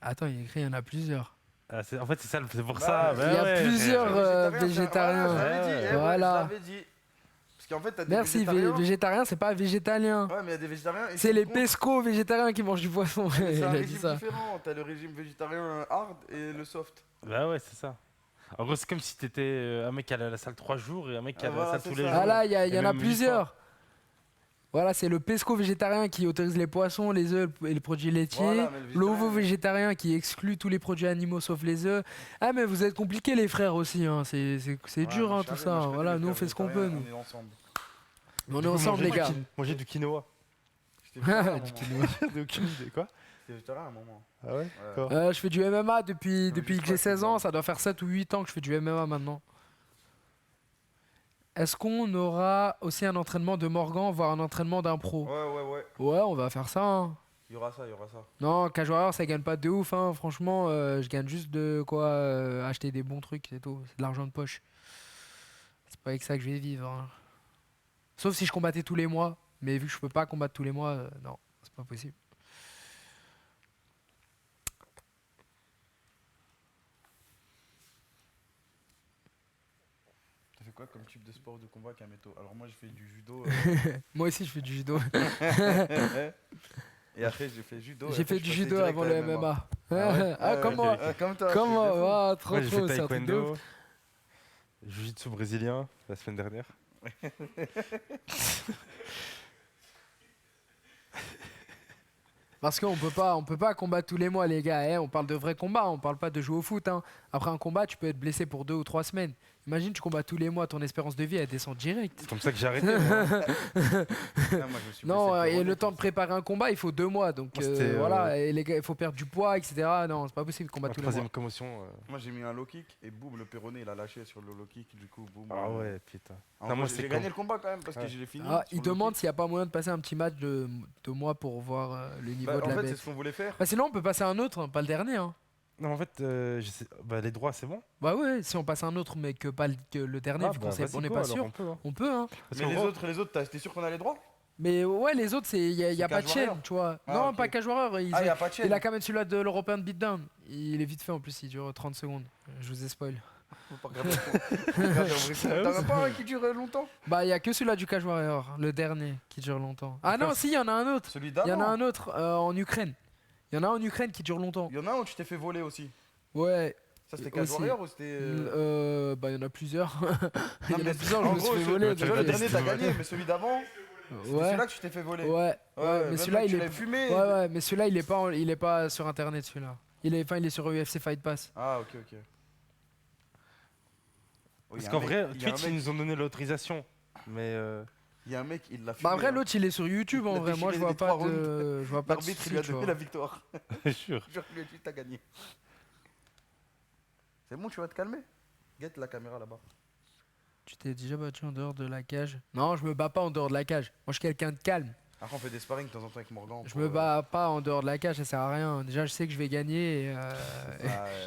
Attends, il y a écrit, il y en a plusieurs. en fait, c'est ça, c'est pour Bah, ça. il bah y a ouais, plusieurs, frère. végétarien. Voilà, je l'avais dit, Ouais, eh ouais, voilà. je l'avais dit. Parce qu'en fait, t'as des Merci, végétariens. végétarien, c'est pas végétalien. Ouais, mais il y a des végétariens. ils C'est sont les contre. pesco végétariens qui mangent du poisson. C'est Il un a dit régime ça. différent. T'as le régime végétarien hard et le soft. Bah ouais, c'est ça. En gros, c'est comme si t'étais un mec qui allait à la salle 3 jours et un mec qui Ah, allait à la voilà, salle tous c'est les ça. jours. Ah là, il y Et en a même plusieurs. Voilà, c'est le pesco végétarien qui autorise les poissons, les œufs et les produits laitiers. Voilà, mais le végétarien- L'ovo végétarien qui exclut tous les produits animaux sauf les œufs. Ah mais vous êtes compliqués les frères aussi, hein. C'est Ouais, dur moi, hein, je tout savais, ça. moi, je connais Voilà, les nous on frères fait ce qu'on peut. végétariens, Nous. On est ensemble. On est Du coup, ensemble les manger gars. Manger du quinoa. J'étais végétarien à un Du moment. quinoa. De aucune idée, quoi? J'étais végétarien à un moment. Ah ouais? Ouais. Quoi? Je fais du MMA depuis juste que j'ai pas, 16 c'est ans. bon. Ça doit faire 7 ou 8 ans que je fais du MMA maintenant. est-ce qu'on aura aussi un entraînement de Morgan, voire un entraînement d'un pro? Ouais. Ouais, on va faire ça. Hein. Il y aura ça, il y aura ça. Non, Cage Warrior, ça gagne pas de ouf. Hein. Franchement, je gagne juste de quoi acheter des bons trucs, c'est tout. C'est de l'argent de poche. C'est pas avec ça que je vais vivre. Hein. Sauf si je combattais tous les mois. Mais vu que je peux pas combattre tous les mois, non, c'est pas possible. T'as fait quoi comme type de sport ou de combat, Kameto? Alors moi, je fais du judo. Moi aussi, je fais du judo. Et après, j'ai fait judo. J'ai fait du judo avant le MMA. ouais Ah, Ouais, comment Comme toi. Comment ah, trop Moi, j'ai trop, fait c'est un truc de taekwondo, ouf. jiu-jitsu brésilien la semaine dernière. Parce qu'on peut pas combattre tous les mois, les gars. On parle de vrais combats, on parle pas de jouer au foot. Hein. Après un combat, tu peux être blessé pour 2 ou 3 semaines. Imagine, tu combats tous les mois, ton espérance de vie, elle descend direct. C'est comme ça que j'ai arrêté. Moi. Moi, je me suis Non, blessé avec et René, le temps de pour ça. préparer un combat, il faut 2 mois. Donc Moi, c'était, voilà, et les gars, il faut perdre du poids, etc. Non, c'est pas possible de Ma combattre tous les mois. troisième commotion. Moi, j'ai mis un low kick et boum, le péroné, il a lâché sur le low kick. Du coup, boum. Ah ouais, putain. En Non, moi, vrai, c'est j'ai con. gagné le combat quand même parce que Ouais. je l'ai fini. Ah, sur il le demande low kick. s'il n'y a pas moyen de passer un petit match de moi pour voir le niveau Bah, de en la fait, c'est bête. ce qu'on voulait faire. Bah, sinon, on peut passer à un autre, hein, pas le dernier. Hein. Non, en fait, les droits, c'est bon. Bah ouais, si on passe à un autre, mais que pas que le dernier, Ah, vu bah, qu'on vas-y, on n'est go, pas alors, sûr, on peut, hein. on peut. Hein. Parce Mais qu'en les gros, autres, t'es sûr qu'on a les droits? Mais ouais, les autres, il y a C'est pas de Cage chaîne, Warrior. tu vois. Ah, Non, ok. pas Cage Warrior. Ah, y a pas de chaîne. Il a quand même celui-là de l'European Beatdown. Il est vite fait en plus, il dure 30 secondes. Je vous ai spoil. Faut pas regarder. T'en as pas un qui dure longtemps? Bah, il y a que celui-là du Cage Warrior, le dernier, qui dure longtemps. Ah non, si, il y en a un autre. Celui Il y en a d'avant. un autre en Ukraine. Il y en a un en Ukraine qui dure longtemps. Il y en a un où tu t'es fait voler aussi. Ouais. Ça, c'était Cage Aussi. Warrior ou c'était. Bah, il y en a plusieurs. Il y Non, en a mais plusieurs, je en me suis gros, fait celui- voler. tu le vois, dernier, t'as ouais. gagné, mais celui d'avant, c'est Ouais. celui-là que tu t'es fait voler. Ouais, mais même celui-là, mec, il tu est. l'as fumé. Ouais, mais celui-là, il est pas sur internet, celui-là. Il est sur UFC Fight Pass. Ah, ok. parce qu'en vrai, Twitch, ils nous ont donné l'autorisation. Mais Il y a un mec, il l'a fumé. Bah, après, hein. l'autre, il est sur YouTube, Il en a vrai. Moi, je défilé vois les pas 3 de. Je vois pas de L'arbitre, soucis, il lui a tu donné vois. la victoire. je jure. Genre, lui a dit, t'as gagné. C'est bon, tu vas te calmer. Guette la caméra là-bas. Tu t'es déjà battu en dehors de la cage? Non, je me bats pas en dehors de la cage. Moi, je suis quelqu'un de calme. Après, on fait des sparring de temps en temps avec Morgan. Je me bats pas en dehors de la cage, ça sert à rien. Déjà, je sais que je vais gagner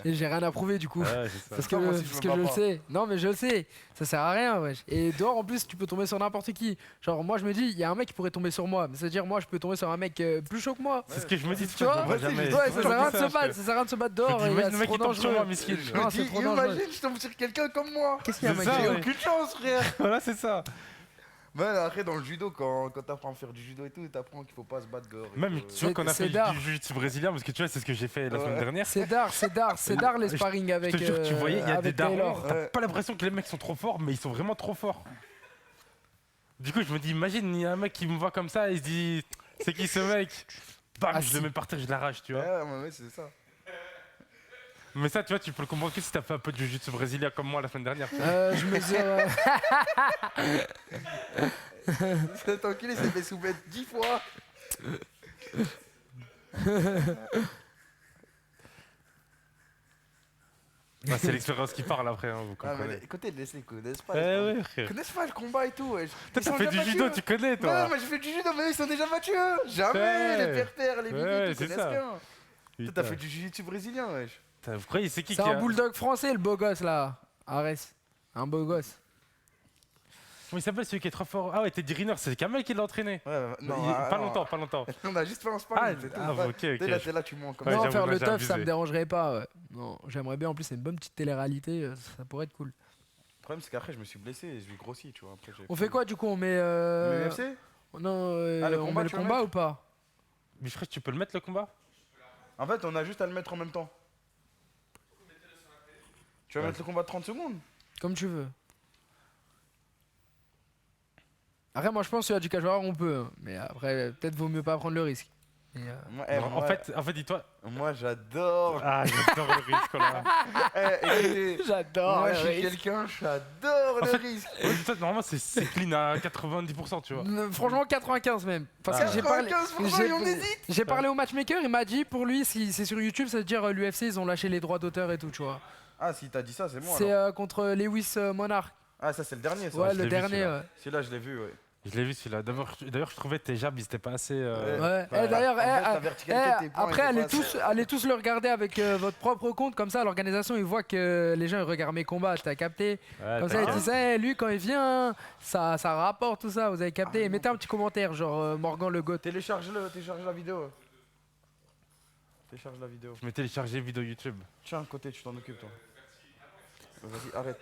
et j'ai rien à prouver du coup. Ouais, c'est ça. Parce que, Moi aussi, je parce me que bats je le pas. sais. Non, mais je le sais. Ça sert à rien, wesh. Et dehors, en plus, tu peux tomber sur n'importe qui. Genre, moi, je me dis, il y a un mec qui pourrait tomber sur moi. Mais c'est-à-dire, moi, je peux tomber sur un mec plus chaud que moi. C'est ce que je me dis, Tu vois, je me vas-y, jamais. je- Ouais, ça sert à rien de ça, se battre. Ça sert à rien de se battre dehors. Je me dis, et imagine le c'est mec trop qui tombe sur moi, dangereux. miskin. Je Non, me c'est dis, trop dangereux. imagine, je tombe sur quelqu'un comme moi. Qu'est-ce qu'il y a, C'est mec? ça, J'ai ouais. aucune chance, frère. Voilà, c'est ça. Ouais, après, dans le judo, quand t'apprends à faire du judo et tout, t'apprends qu'il faut pas se battre dehors. et Même, que- tu vois, qu'on a c'est fait d'art. du jiu-jitsu brésilien, parce que tu vois, c'est ce que j'ai fait la Ouais. semaine dernière. C'est d'art les sparring avec. Je te jure que tu voyais, il y a des avec darons, Taylor. t'as Ouais. pas l'impression que les mecs sont trop forts, mais ils sont vraiment trop forts. Du coup, je me dis, imagine, il y a un mec qui me voit comme ça et il se dit, c'est qui ce mec? Bam, Ah, je si. le mets par terre, je l'arrache, tu vois. Ouais, c'est ça. Mais ça, tu vois, tu peux le comprendre que si t'as fait un peu de jiu-jitsu brésilien comme moi la semaine dernière. Je mesure. Cet enculé s'est fait soumettre 10 fois. Bah, c'est l'expérience qui parle après, hein, vous Ah, mais comprenez. écoutez, ils connaissent pas. Eh les ouais, frère. Ils connaissent pas le combat et tout. Ouais. Toi, Ils sont t'as fait déjà du judo, battus. tu connais, Non, toi. moi j'ai fait du judo, mais eux, ils sont déjà battus. Jamais, Ouais. les pères, les Ouais, bébés, ils c'est connaissent ça. rien. Toi, Putain. t'as fait du jiu-jitsu brésilien, wesh. Putain, vous croyez, c'est qui C'est qui un a... bulldog français, le beau gosse là. Arès. Un beau gosse. Comment il s'appelle celui qui est trop fort? Ah ouais, Teddy Riner, c'est Kamel qui l'a entraîné. Ouais, non, Pas longtemps, pas longtemps. On a juste fait un Ah, sparring. c'est tout. ah, Ouais. ok, T'es là, ok. t'es là, tu mens comme Ouais, ça. Non, j'avoue, faire là, le j'ai teuf, ça me abusé. dérangerait pas. Ouais. Non, j'aimerais bien. En plus, c'est une bonne petite télé-réalité. Ça pourrait être cool. Le problème, c'est qu'après, je me suis blessé et je lui grossi, tu vois. Après, j'ai On fait fait quoi du coup? On met. Le UFC. Non, Ah, le on combat, met le tu veux combat mettre ou pas? Mais frère, tu peux le mettre le combat? En fait, on a juste à le mettre en même temps. Tu vas Ouais. mettre le combat de 30 secondes? Comme tu veux. Après, moi je pense que du Cage Warrior, on peut. Hein. Mais après, peut-être vaut mieux pas prendre le risque. Et, Moi, Non, en fait, dis-toi. moi j'adore. Ah, j'adore le risque, là. Écoutez, J'adore. moi le je suis risque. quelqu'un, j'adore En le fait- risque. Ouais, dis-toi, normalement, c'est clean à 90%, tu vois. Franchement, 95 même. Parce que Ah. j'ai parlé. 95% et on hésite. J'ai parlé au matchmaker, il m'a dit pour lui, si c'est sur YouTube, ça veut dire l'UFC, ils ont lâché les droits d'auteur et tout, tu vois. Ah, si t'as dit ça, c'est bon C'est alors. contre Lewis Monarch. Ah, ça, c'est le dernier, ça. Ouais, je le l'ai vu, dernier, celui-là. ouais. Celui-là, je l'ai vu, ouais. Je l'ai vu celui-là. D'ailleurs, je trouvais tes jabs, ils étaient pas assez. Ouais. Bah, D'ailleurs, en fait, la verticalité de tes points, après, elle est pas allez tous le regarder avec votre propre compte, comme ça l'organisation ils voient que les gens ils regardent mes combats, t'as capté? Ouais, Comme ça ils t'inquiète. disent, hey, lui quand il vient, ça rapporte tout ça, vous avez capté? Et mettez un petit commentaire, genre Morgan le GOAT. Télécharge la vidéo. Télécharge la vidéo. Je m'ai téléchargé vidéo YouTube. Tiens, côté, tu t'en occupes, toi. Vas-y, arrête.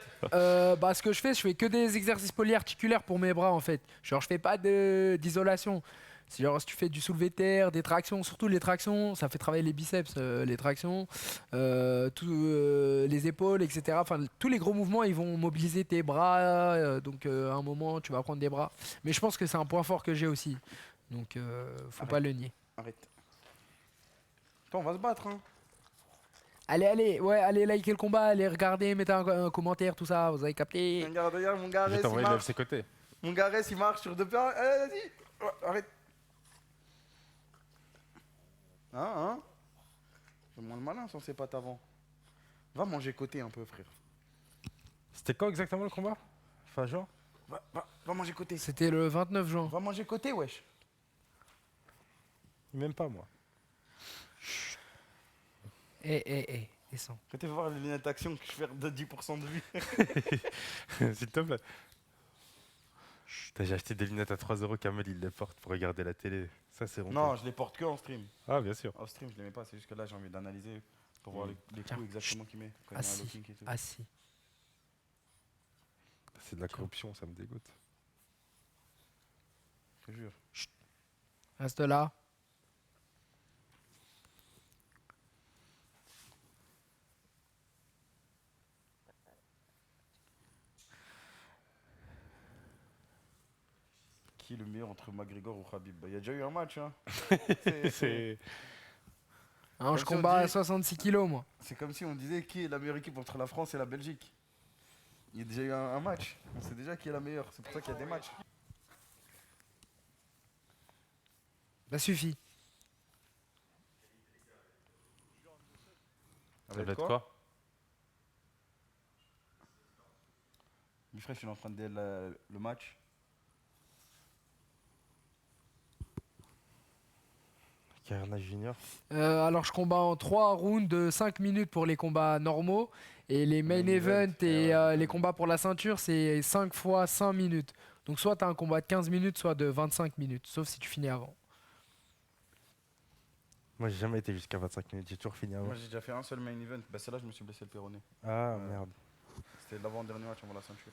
Bah, ce que je fais que des exercices polyarticulaires pour mes bras en fait. Genre, je fais pas d'isolation. C'est genre, si tu fais du soulevé de terre, des tractions, surtout les tractions, ça fait travailler les biceps, les tractions, les épaules, etc. Enfin, tous les gros mouvements, ils vont mobiliser tes bras. Donc, à un moment, tu vas prendre des bras. Mais je pense que c'est un point fort que j'ai aussi. Donc, faut pas le nier. Arrête. Attends, on va se battre, hein. Allez liker le combat, allez regarder, mettez un commentaire, tout ça, vous avez capté. Regarde, mon gars, Je vais il t'envoyer le marche. FC côté. Mon gars, il marche sur deux pieds. Allez, vas-y. Ouais, arrête. Hein? Fais moins le malin si on sait pas t'avant. Va manger côté un peu, frère. C'était quand exactement le combat? Fin juin? Va manger côté. C'était le 29 juin. Va manger côté, wesh. Même pas moi. Descends. Côté, va voir les lunettes d'action que je perds de 10% de vue. S'il te plaît. Putain, j'ai acheté des lunettes à 3 euros, Kamel il les porte pour regarder la télé. Ça c'est honteux. Non, je les porte que en stream. Ah bien sûr. En stream, je les mets pas, c'est juste que là j'ai envie d'analyser pour voir les Tiens. coups exactement qu'il met quand il y a un Assis. locking et tout. Assis. C'est de la corruption, ça me dégoûte. Je te jure. Reste là. Qui est le meilleur entre McGregor ou Khabib? Bah, il y a déjà eu un match, hein. C'est. Hein, je Comme si on combats à dit- 66 kilos, moi. C'est comme si on disait qui est la meilleure équipe entre la France et la Belgique. Il y a déjà eu un match. On sait déjà qui est la meilleure. C'est pour ça qu'il y a des matchs. Bah, suffit. Ça va être quoi? Bifresh, il est en train de dire le match. Carnage Junior. Alors, je combats en 3 rounds de 5 minutes pour les combats normaux. Et les main event et les combats pour la ceinture, c'est 5 fois 5 minutes. Donc, soit tu as un combat de 15 minutes, soit de 25 minutes. Sauf si tu finis avant. Moi j'ai jamais été jusqu'à 25 minutes, j'ai toujours fini avant. Moi, j'ai déjà fait un seul main event. Bah, celle-là, je me suis blessé le péroné. Ah merde. C'était l'avant-dernier match avant la ceinture.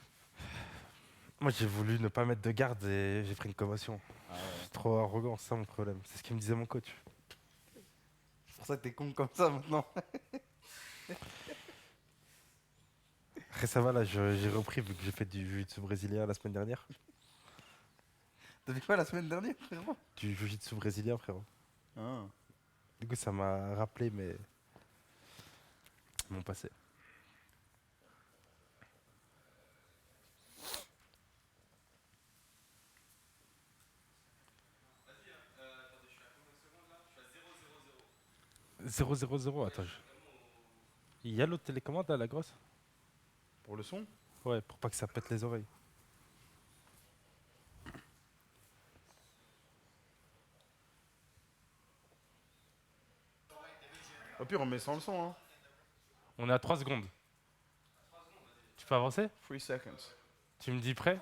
Moi j'ai voulu ne pas mettre de garde et j'ai pris une commotion. Ah ouais. Je suis trop arrogant, c'est ça mon problème. C'est ce que me disait mon coach. C'est pour ça que t'es con comme ça maintenant. Après ça va là, j'ai repris vu que j'ai fait du jiu-jitsu brésilien la semaine dernière. T'as fait quoi la semaine dernière, frérot? Du jiu-jitsu brésilien frérot. Ah. Du coup ça m'a rappelé mon passé. Zéro, zéro, zéro, attends. Il y a l'autre télécommande là, la grosse? Pour le son? Ouais, pour pas que ça pète les oreilles. Au pire, on met sans le son, hein. On est à 3 secondes. Tu peux avancer? 3 seconds. Tu me dis prêt?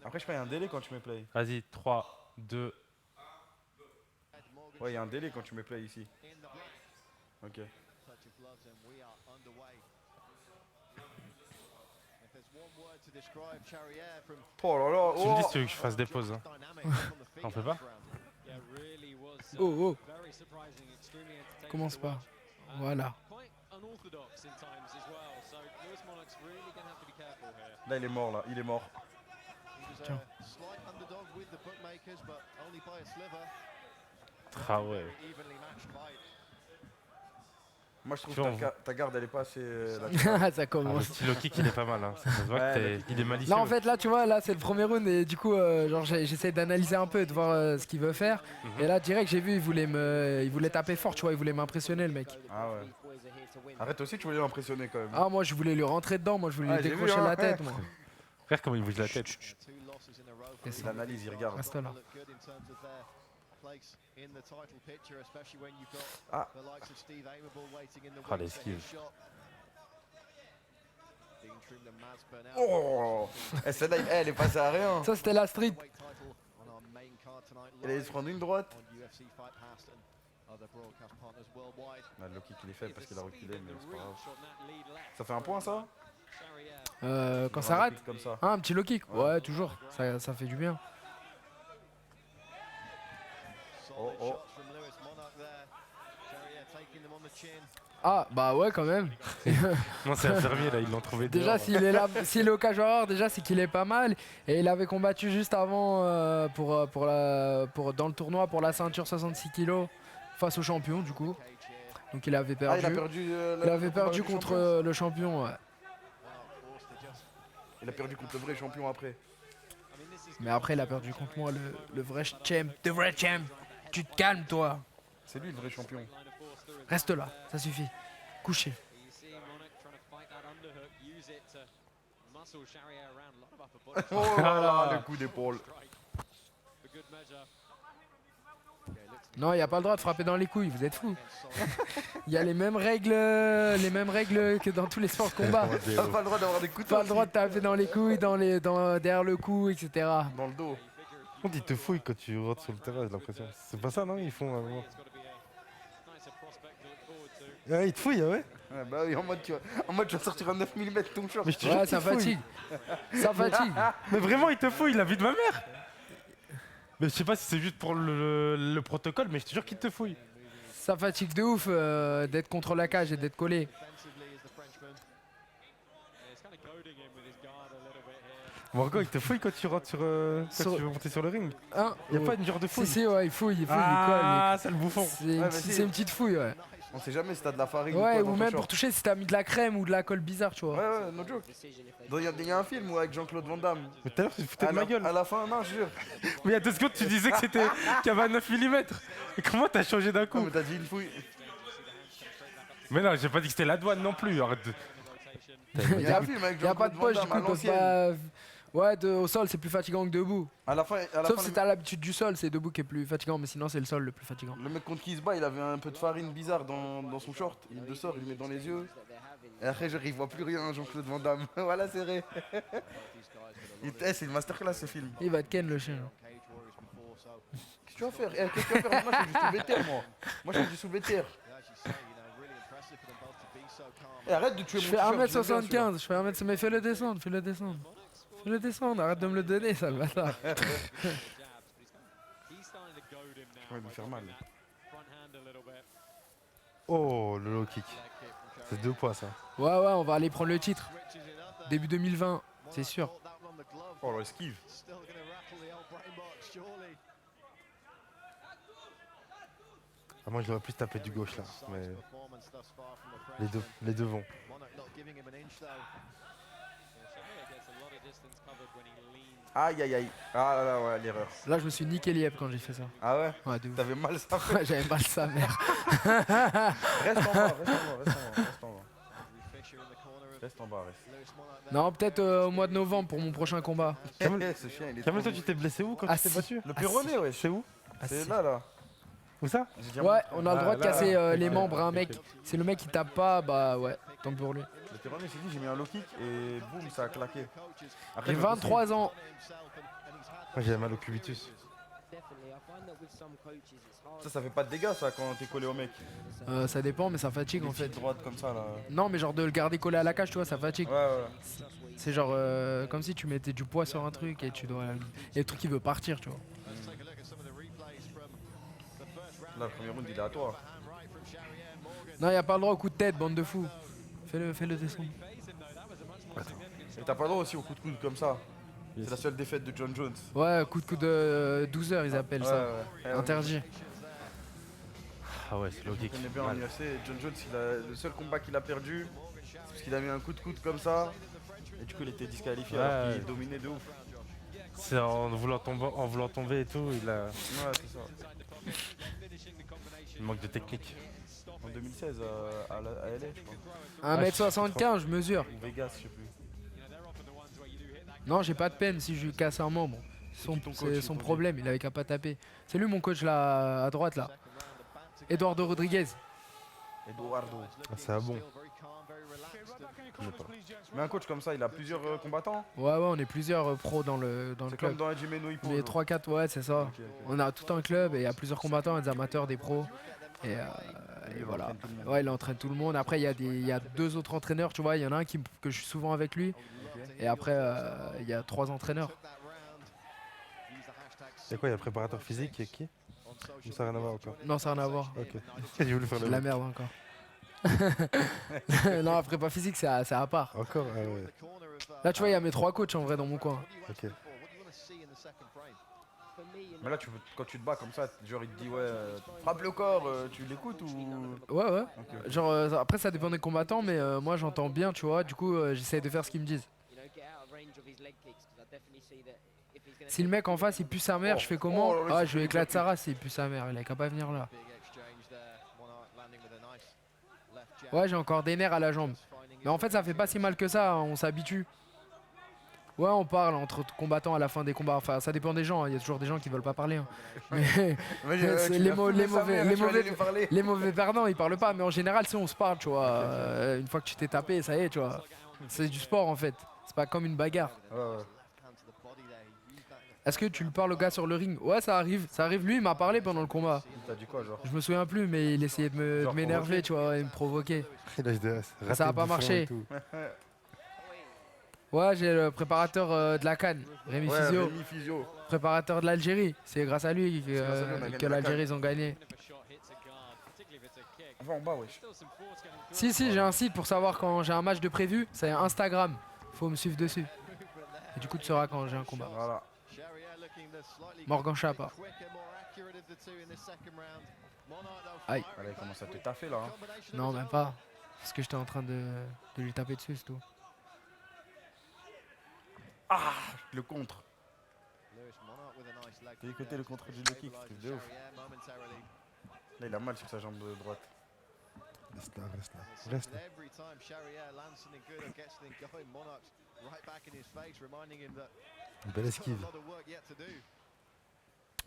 Après, je crois qu'il y a un délai quand tu mets play. Vas-y, 3, 2. Ouais, il y a un délai quand tu mets play ici. Ok. Oh là là, Tu me dis oh. si tu veux que je fasse des pauses. Hein. T'en fais pas? Oh. Commence pas. Voilà. Là, il est mort, là. Il est mort. Tiens. Ah ouais. Moi, je trouve Tu vois, que ta garde, elle est pas assez. Ça Ah, le commence. stylo kick il est pas mal. Hein. Ça se voit Ouais, que il est malicieux. Là en fait là tu vois là c'est le premier round et du coup genre j'essaie d'analyser un peu et de voir ce qu'il veut faire et là direct j'ai vu il voulait taper fort tu vois il voulait m'impressionner le mec. Ah ouais. Arrête aussi, tu voulais l'impressionner quand même. Ah, moi, je voulais lui rentrer dedans. Moi, je voulais Ah, lui j'ai vu, décrocher hein. la tête, moi. Regarde comment il bouge la tête. Il analyse, il regarde. Reste là. Ah. Ah, l'esquive. Oh. Celle-là, elle est passée à rien. Ça, c'était la street. Il allait se prendre une droite. Ah, le kick il est faible parce qu'il a reculé, mais c'est pas grave. Ça fait un point ça? Quand ça rate. Comme ça. Ah, un petit low kick. Ouais, toujours. Ça fait du bien. Oh, oh. Ah, bah ouais, quand même. Non, c'est infirmier là, ils l'ont trouvé Déjà, dehors. s'il est là, s'il est au cage horaire, déjà, c'est qu'il est pas mal. Et il avait combattu juste avant dans le tournoi pour la ceinture 66 kg face au champion, du coup. Donc il avait Ah, perdu. il a perdu. Il avait perdu contre le champion, ouais. Il a perdu contre le vrai champion après. Mais après, il a perdu contre moi, le vrai champ. The vrai champ. Tu te calmes, toi. C'est lui le vrai champion. Reste là, ça suffit. Couché. Oh là là, le coup d'épaule. Non, il n'y a pas le droit de frapper dans les couilles, vous êtes fous. Il y a les mêmes règles que dans tous les sports de combat. T'as pas le droit d'avoir des couteaux. Pas le droit de taper dans les couilles, derrière le cou, etc. Dans le dos. On dit te fouille quand tu rentres sur le terrain, j'ai l'impression. C'est pas ça, non? Ils font un moment. Ah, ils te fouillent, ah ouais? Ouais, bah oui, en mode tu vas sortir un 9 mm ton short. Mais je te jure Ouais, qu'ils ça fouillent. fatigue. Ça fatigue. Mais vraiment, ils te fouillent, la vie de ma mère! Mais je sais pas si c'est juste pour le protocole, mais je te jure qu'ils te fouillent. Ça fatigue de ouf d'être contre la cage et d'être collé. Morgan, il te fouille quand tu rentres quand Sur- tu veux monter sur le ring. Hein Y'a pas une genre de fouille? Si, ouais, il fouille, Ah, c'est le bouffon. il colle. Ouais, vas-y. C'est une petite fouille, ouais. On sait jamais si t'as de la farine Ouais, quoi ou dans ton même short. pour toucher si t'as mis de la crème ou de la colle bizarre, tu vois. Ouais, no joke. Il y a un film où avec Jean-Claude Van Damme. Mais tout à l'heure, tu te foutais de ma gueule. À la fin, non, je jure. Mais il y a 2 secondes, tu disais que c'était qu'il y avait un 9 mm. Et comment t'as changé d'un Non, coup? mais t'as dit une fouille. Mais non, j'ai pas dit que c'était la douane non plus. Arrête de. Il y a un film avec Y a pas Jean-Claude de Van poche, du Damme coup, à ils peuvent l'ancienne. pas. Ouais, au sol, c'est plus fatigant que debout. À la fin, Sauf si t'as l'habitude du sol, c'est debout qui est plus fatigant, mais sinon, c'est le sol le plus fatigant. le mec contre qui il se bat, il avait un peu de farine bizarre dans son short. Il le sort, il le met dans les yeux. Et après, genre, il voit plus rien, Jean-Claude Van Damme. Voilà, c'est vrai. C'est une masterclass ce film. Il va te ken le chien. Qu'est-ce que tu vas faire? Qu'est-ce que tu vas faire? Moi, je fais du soulevé de terre, moi. Moi, je fais du soulevé de terre. Arrête de tuer Je mon fais t-shirt, je l'aime bien, 1m75, je fais 1m, mais fais-le descendre, fais-le descendre. Fais-le descendre, arrête de me le donner, ça le bâtard. celui-là. Ouais, il me faire mal. Oh, le low kick. C'est 2 points ça. Ouais, on va aller prendre le titre. Début 2020, c'est sûr. Oh, l'esquive. Ah, moi, je devrais plus taper du gauche là. Mais les deux vont. Aïe, aïe, aïe. Ah là là, ouais, l'erreur. Là, je me suis niqué lièvre quand j'ai fait ça. Ah ouais? Ouais, de ouf. T'avais mal ça. Ouais, j'avais mal sa mère. Reste en bas, reste en bas, reste en bas. Reste en bas, reste. Non, peut-être au mois de novembre pour mon prochain combat. Ce chien, il est Camille, trop toi, tu t'es blessé où quand Ah, tu t'es si. battu? Le Péroné, ouais. C'est où? C'est si. là. Où ça? J'ai déjà Ouais, montré. on a le droit de là, casser là. les Ok, membres à un ok, mec. ok. C'est le mec qui tape pas, bah ouais, tant pis pour lui. Le Péroné, c'est dit, j'ai mis un low kick et boum, ça a claqué. Après, J'ai je me 23 ans. Moi, j'ai mal au cubitus. Ça fait pas de dégâts, ça, quand t'es collé au mec. Ça dépend, mais ça fatigue Une en fait. petite droite comme ça, là. Non, mais genre de le garder collé à la cage, tu vois, ça fatigue. Ouais, ouais. C'est genre comme si tu mettais du poids sur un truc et tu dois. Il y a le truc qui veut partir, tu vois. Là, le premier round, il est à toi. Non, y a pas le droit au coup de tête, bande de fous. Fais-le descendre. Et t'as pas le droit aussi au coup de coude comme ça. C'est la seule défaite de John Jones. Ouais, coup de coude de 12 heures, ils appellent ça. Ouais. Interdit. Ah ouais, c'est low Je kick. connais bien en UFC. John Jones, le seul combat qu'il a perdu, c'est parce qu'il a mis un coup de coude comme ça. Et du coup, il était disqualifié Ouais, alors ouais. qu'il dominait de ouf. C'est en voulant tomber et tout, il Ouais, c'est ça. manque de technique. En 2016 à LA, je crois. 1m75, je mesure. Ou Vegas, je sais plus. Non, j'ai pas de peine si je lui casse un membre. qui ton coach, C'est ils son t'ont dit problème, il avait qu'à pas taper. C'est lui mon coach là, à droite là. Eduardo Rodriguez. Eduardo. Ah, c'est un bon. Mais un coach comme ça, il a plusieurs combattants. Ouais, ouais, on est plusieurs pros dans le C'est club. comme dans Jimeno Hippo. Les genre. 3-4, ouais, c'est ça. Ok, ok. On a tout un club et il y a plusieurs combattants, des amateurs, des pros. Et, Lui, il voilà. entraîne tout le monde. Ouais, il entraîne tout le monde. Après, il y a 2 autres entraîneurs, tu vois. Il y en a un que je suis souvent avec lui. Et après, il y a 3 entraîneurs. C'est quoi, il y a préparateur physique et qui? Ou ça n'a rien à voir encore? Non, ça n'a rien à voir. Ok. J'ai voulu faire C'est de la merde encore. Non, après, pas physique, c'est à part. Encore? Ah ouais. Là, tu vois, il y a mes 3 coachs en vrai dans mon coin. Ok. Mais là, quand tu te bats comme ça, genre il te dit ouais, frappe le corps, tu l'écoutes ou. Ouais, ouais. Ok. Genre, après, ça dépend des combattants, mais moi, j'entends bien, tu vois. Du coup, j'essaye de faire ce qu'ils me disent. Si le mec en face, il pue sa mère, je fais comment? Oh, là, Ah, c'est je lui fait éclate du sa race s'il pue sa mère. Il a qu'à pas venir là. Ouais, j'ai encore des nerfs à la jambe. Mais en fait, ça fait pas si mal que ça, hein, on s'habitue. Ouais, on parle entre combattants à la fin des combats. Enfin, ça dépend des gens, hein, il y a toujours des gens qui veulent pas parler. Hein. Mais c'est les les mauvais perdants, ils parlent pas. Mais en général, si on se parle, tu vois, une fois que tu t'es tapé, ça y est, tu vois. C'est du sport en fait. C'est pas comme une bagarre. Ouais, ouais. Est-ce que tu lui parles au gars sur le ring? Ouais, ça arrive. Ça arrive. Lui, il m'a parlé pendant le combat. T'as dit quoi, genre? Je me souviens plus, mais il essayait de Genre m'énerver, provoquer. tu vois, et me provoquer. Il a des Ça a pas marché. Ouais, j'ai le préparateur de la CAN, Rémi Ouais, Physio, Rémi Physio. préparateur de l'Algérie. C'est grâce à lui grâce à lui, on a gagné que la l'Algérie CAN. ils ont gagné. On va en bas, wesh. Si, j'ai un site pour savoir quand j'ai un match de prévu. C'est Instagram. Faut me suivre dessus. Et du coup, tu sauras quand j'ai un combat. Voilà. Morgan Chapa. Aïe. Allez, il commence à te taffer là. Hein. Non, même pas. Parce que j'étais en train de lui taper dessus, c'est tout. Ah, le contre. T'as écouté le contre du kick, c'était de ouf. Là, il a mal sur sa jambe droite. Reste là, reste là. Reste là. Une belle esquive.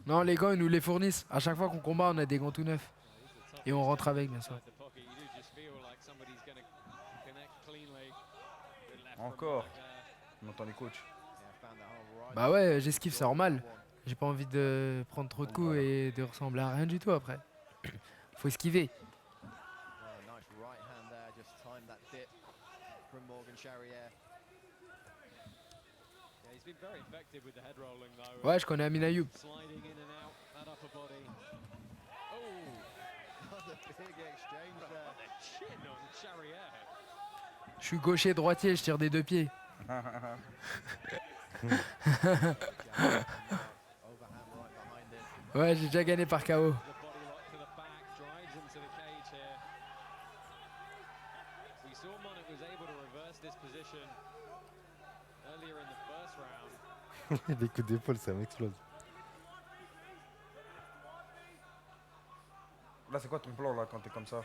Non, les gants, ils nous les fournissent. À chaque fois qu'on combat, on a des gants tout neufs. Et on rentre avec, bien sûr. Encore. On entend les coachs. Bah ouais, j'esquive, c'est normal. J'ai pas envie de prendre trop de coups et de ressembler à rien du tout après. Faut esquiver. Ouais, je connais Amin Ayoub. Je suis gaucher, droitier, je tire des 2 pieds. Ouais, j'ai déjà gagné par KO. Les coups d'épaule, ça m'explose. Là, c'est quoi ton plan là quand t'es comme ça?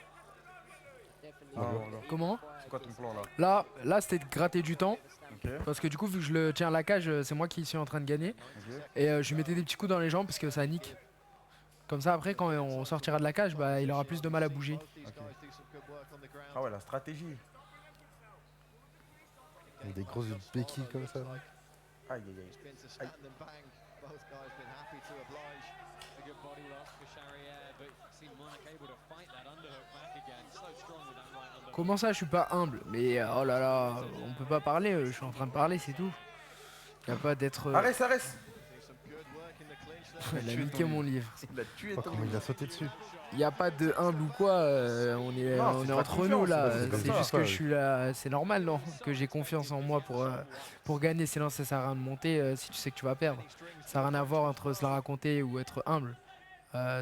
Ah, Comment? c'est quoi ton plan là? Là c'était de gratter du temps. Ok. Parce que du coup, vu que je le tiens à la cage, c'est moi qui suis en train de gagner. Ok. Et je lui mettais des petits coups dans les jambes parce que ça nique. Comme ça, après, quand on sortira de la cage, bah, il aura plus de mal à bouger. Ah ouais, la stratégie. Il y a des grosses béquilles comme ça. Aïe, aïe, aïe. Comment ça, je suis pas humble? Mais oh là là, on peut pas parler, je suis en train de parler, c'est tout. Y a pas d'être. Arrête, arrête. Il a niqué mon livre. Il a tué Oh, ton. comment il a sauté dessus. Y a pas de humble ou quoi, on est, Non, on c'est est de la entre confiance, nous là. c'est comme C'est ça. juste que je suis là, c'est normal non? Que j'ai confiance en moi pour gagner, sinon ça sert à rien de monter si tu sais que tu vas perdre. Ça n'a rien à voir entre se la raconter ou être humble.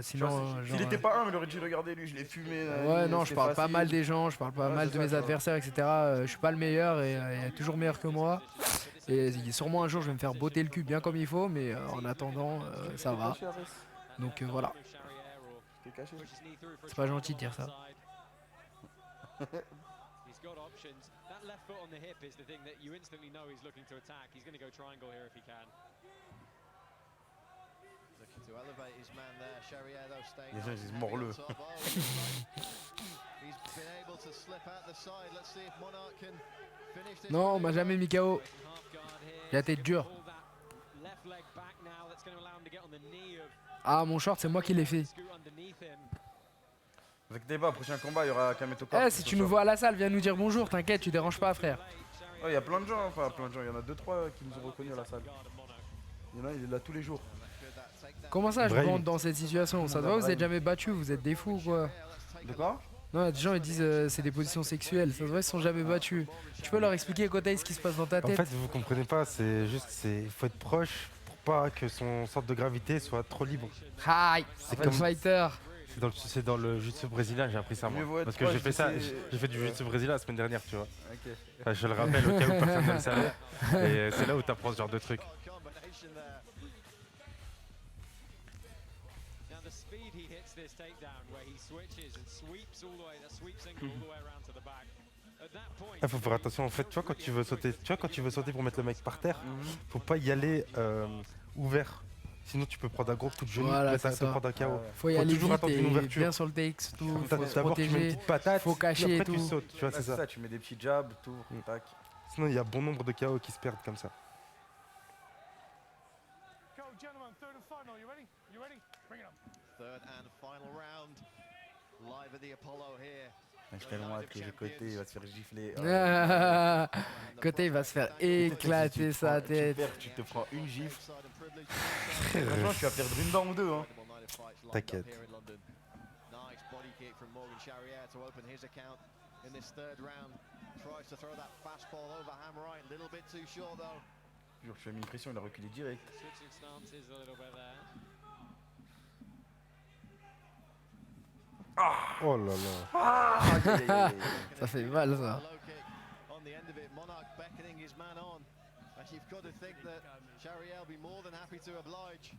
Sinon, S'il était pas humble, il aurait dit regardez lui, je l'ai fumé. ouais, non, je c'est parle pas facile. mal des gens, je parle pas Ouais, mal c'est de ça, mes tu vois. adversaires, etc. Je suis pas le meilleur et il y a toujours meilleur que moi. Et sûrement un jour je vais me faire botter le cul bien comme il faut, mais en attendant, ça va. Donc voilà, T'es caché. c'est pas gentil de dire ça. He's got options. That left foot on the hip is the thing that you instantly know he's looking to attack. He's going to go triangle here if he can. Looking to elevate his man there. Charrier though staying Les gens, nice ils and disent morbleu. heavy on top. He's been able to slip out the side. Let's see if Monarch can finish this. Non, on m'a jamais mis KO. Half guard here. J'ai la tête dure. Pull that left leg back now. That's going to allow him to get on the knee of Ah, mon short, c'est moi qui l'ai fait. Scoot underneath him. Avec débat, prochain combat, il y aura Kameto Eh, si tu nous vois à la salle, viens nous dire bonjour, t'inquiète, tu déranges pas, frère. Il y a plein de gens, enfin plein de gens, il y en a 2-3 qui nous ont reconnus à la salle. Il y en a, il est là tous les jours. Comment ça, je Brahim. rentre dans cette situation? Ça se voit, vous êtes jamais battus, vous êtes des fous ou quoi? De quoi? Non, il y a des gens ils disent c'est des positions sexuelles, ça se voit, ils sont jamais battus. Tu peux leur expliquer, Kotei, ce qui se passe dans ta En tête? fait, vous comprenez pas, c'est juste, il faut être proche pour pas que son centre de gravité soit trop libre. Aïe, C'est comme comme- fighter. C'est dans le jiu-jitsu brésilien, j'ai appris ça moi. Mieux vaut être Parce que j'ai proche fait de ça, ses- j'ai fait du jiu-jitsu brésilien la semaine dernière, tu vois. Ok. Enfin, je le rappelle au cas où personne ne le savait. Et c'est là où tu apprends ce genre de trucs. Combination there. Now the speed he hits this takedown where he switches and sweeps all the way, that sweep single all the way around to the back. At that point, Il faut faire attention en fait, tu vois quand tu veux sauter pour mettre le mec par terre, faut pas y aller ouvert. Sinon tu peux prendre un gros coup de genou, Voilà, après ça c'est te ça. prendre un KO. Faut y Faut aller toujours vite attendre une et ouverture. bien sur le TX, tout, faut se D'abord tu mets une protéger. petite patate, faut cacher puis et après tu tout. sautes, tu vois, Ouais, c'est ça. tu mets des petits jabs, tout, tac. Sinon il y a bon nombre de KO qui se perdent comme ça. Go, gentlemen, third and final. You ready? You ready? Bring it up. Third and final round. Live at the Apollo here. J'ai tellement hâte que j'ai côté, il va se faire gifler. Kotei il va se faire éclater sa tête. Tu te prends une gifle. Franchement, tu vas perdre une dent ou deux. Hein. T'inquiète. Nice body kick from Morgan Charrier to open his account in this third round. Tries to throw that fastball over Hammerite. Little bit too short though. Je lui ai mis une pression, il a reculé direct. switching stances a little bit there. Oh là là. Ça fait mal ça. Low kick on the end of it. Monarch beckoning his man on. And you've got to think that Charrier will be more than happy to oblige.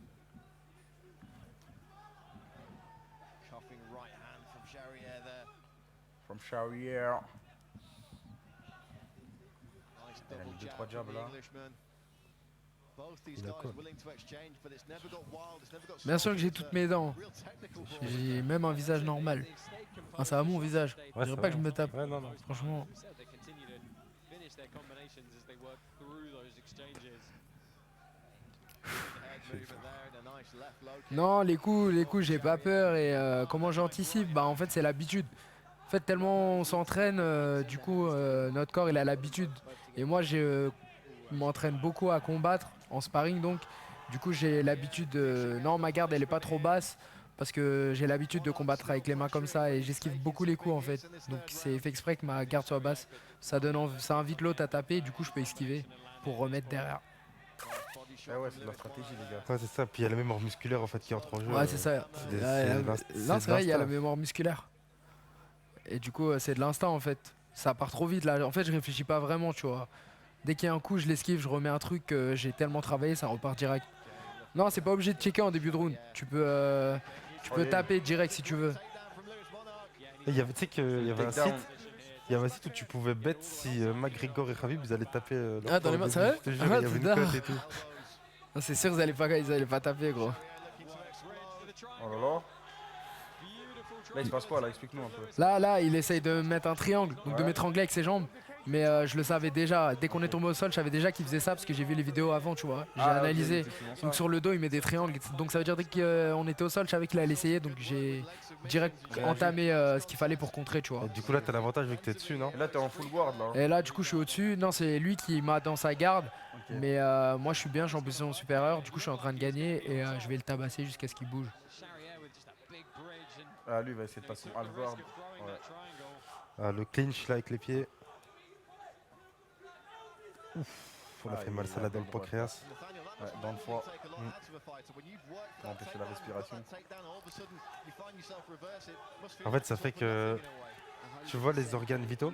Cuffing right hand from Charrier there. From Charrier. Nice Il a double mis deux, jab trois from jabs, the là. Englishman. Both these Il a guys quoi willing to exchange, but it's never got wild. It's never got Bien sûr que j'ai soft. toutes mes dents. Real technical brawl. J'ai même un visage normal. Ah, ça va mon visage. Je Ouais, dirais ça pas va. que je me tape. Ouais, non, non. Franchement. They continue to finish their combinations as they work through those exchanges. Head movement there and a nice left low kick. Non, les coups, j'ai pas peur et comment j'anticipe? Bah en fait c'est l'habitude. En fait tellement on s'entraîne, du coup notre corps il a l'habitude. Et moi je m'entraîne beaucoup à combattre en sparring donc. Du coup j'ai l'habitude non ma garde elle est pas trop basse parce que j'ai l'habitude de combattre avec les mains comme ça et j'esquive beaucoup les coups en fait. Donc c'est fait exprès que ma garde soit basse. Ça invite l'autre à taper du coup je peux esquiver pour remettre derrière. Body shot Ah ouais, from c'est de la Lewis stratégie, Monarch. les gars. Ouais, c'est ça, puis il y a la mémoire musculaire en fait qui entre en jeu. Ouais c'est ça. c'est des- Ouais, c'est là, l'inst- là, c'est c'est vrai il y a la l'instinct. mémoire musculaire. Et du coup c'est de l'instinct en fait. Ça part trop vite là. En fait je réfléchis pas vraiment tu vois. Dès qu'il y a un coup je l'esquive, je remets un truc, j'ai tellement travaillé, ça repart direct. Non c'est pas obligé de checker en début de round. Tu peux taper direct si tu veux. Takedown from Lewis Monarch. Et il y avait, tu sais qu'il y avait un Takedown. site. Il y avait un site où tu pouvais bet si McGregor et Khabib ils allaient taper. leur Ah, dans corps les au mains, début. c'est vrai? Je te jure, Ah, il y avait une putain. cote et tout. Non, c'est sûr ils allaient pas taper gros. Oh là là. Là, il se passe quoi là? Explique-nous un peu. Là il essaye de mettre un triangle, donc de Ouais. m'étrangler avec ses jambes. Mais je le savais déjà, dès qu'on est tombé au sol, je savais déjà qu'il faisait ça parce que j'ai vu les vidéos avant, tu vois. J'ai Ah, ok, analysé. effectivement, ça. Donc sur le dos, il met des triangles. Donc ça veut dire dès qu'on était au sol, je savais qu'il allait essayer. Donc j'ai direct entamé ce qu'il fallait pour contrer, tu vois. Et du coup là t'as l'avantage vu que t'es dessus, non? Et là, t'es en full guard là. Et là, du coup, je suis au-dessus. Non, c'est lui qui m'a dans sa garde. Ok. Mais moi, je suis bien, je suis en position supérieure. Du coup, je suis en train de gagner et je vais le tabasser jusqu'à ce qu'il bouge. Charrier with just a big bridge and Ah, lui, il va essayer de passer en half risk guard. of throwing Ouais. that triangle. Ah, le clinch là avec les pieds. Ouf, on a Ah, fait il mal est ça là dans le droit. pancréas. Nathaniel, that Ouais, must dans le foie. take a lot out of a fighter. When you've worked Pour that empêcher la takedown, respiration. that takedown, all of a sudden, you find yourself reverse it. Must feel En fait, ça fait like it's opened que- up in a way. tu vois les organes vitaux.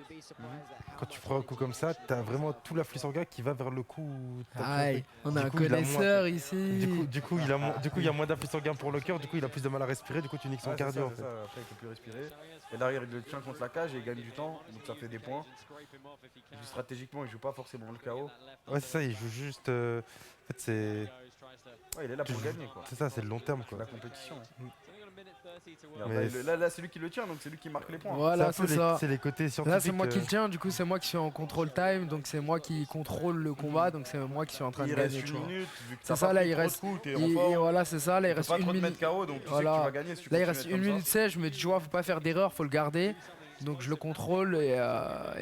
Quand tu prends un coup comme ça, t'as vraiment tout l'afflux sanguin qui va vers le cou où t'as pris un Aïe, truc. on a Du un coup, il a moins- connaisseur ici. Du coup, il y a moins d'afflux sanguin pour le cœur, du coup il a plus de mal à respirer, du coup tu niques son Ouais, c'est cardio ça, en c'est fait. ça. Après, il peut plus respirer. Et derrière, il le tient contre la cage et il gagne du temps. Donc ça fait des points. Et puis stratégiquement, il joue pas forcément le KO. Ouais, c'est ça, il joue juste. En fait, Ouais, il est là pour gagner quoi. c'est ça, c'est le long terme quoi. La compétition. Mais Regarde, là, c'est lui qui le tient, donc c'est lui qui marque les points. Voilà, C'est un peu c'est ça. c'est les côtés scientifiques. Là, c'est moi qui le tiens, du coup, c'est moi qui suis en control time, donc c'est moi qui contrôle le combat, donc c'est moi qui suis en train de Il reste gagner. une tu vois. minute, vu que C'est t'as ça, pas là, pris il trop de reste. coups, t'es en Et forme. voilà, c'est ça, là, il Tu peux reste pas une trop te minute. mettre KO, donc tu sais Voilà. que tu vas gagner si tu Là, il continues à reste être une comme minute 16, je me dis, tu vois, faut pas faire d'erreur, faut le garder. Donc je le contrôle et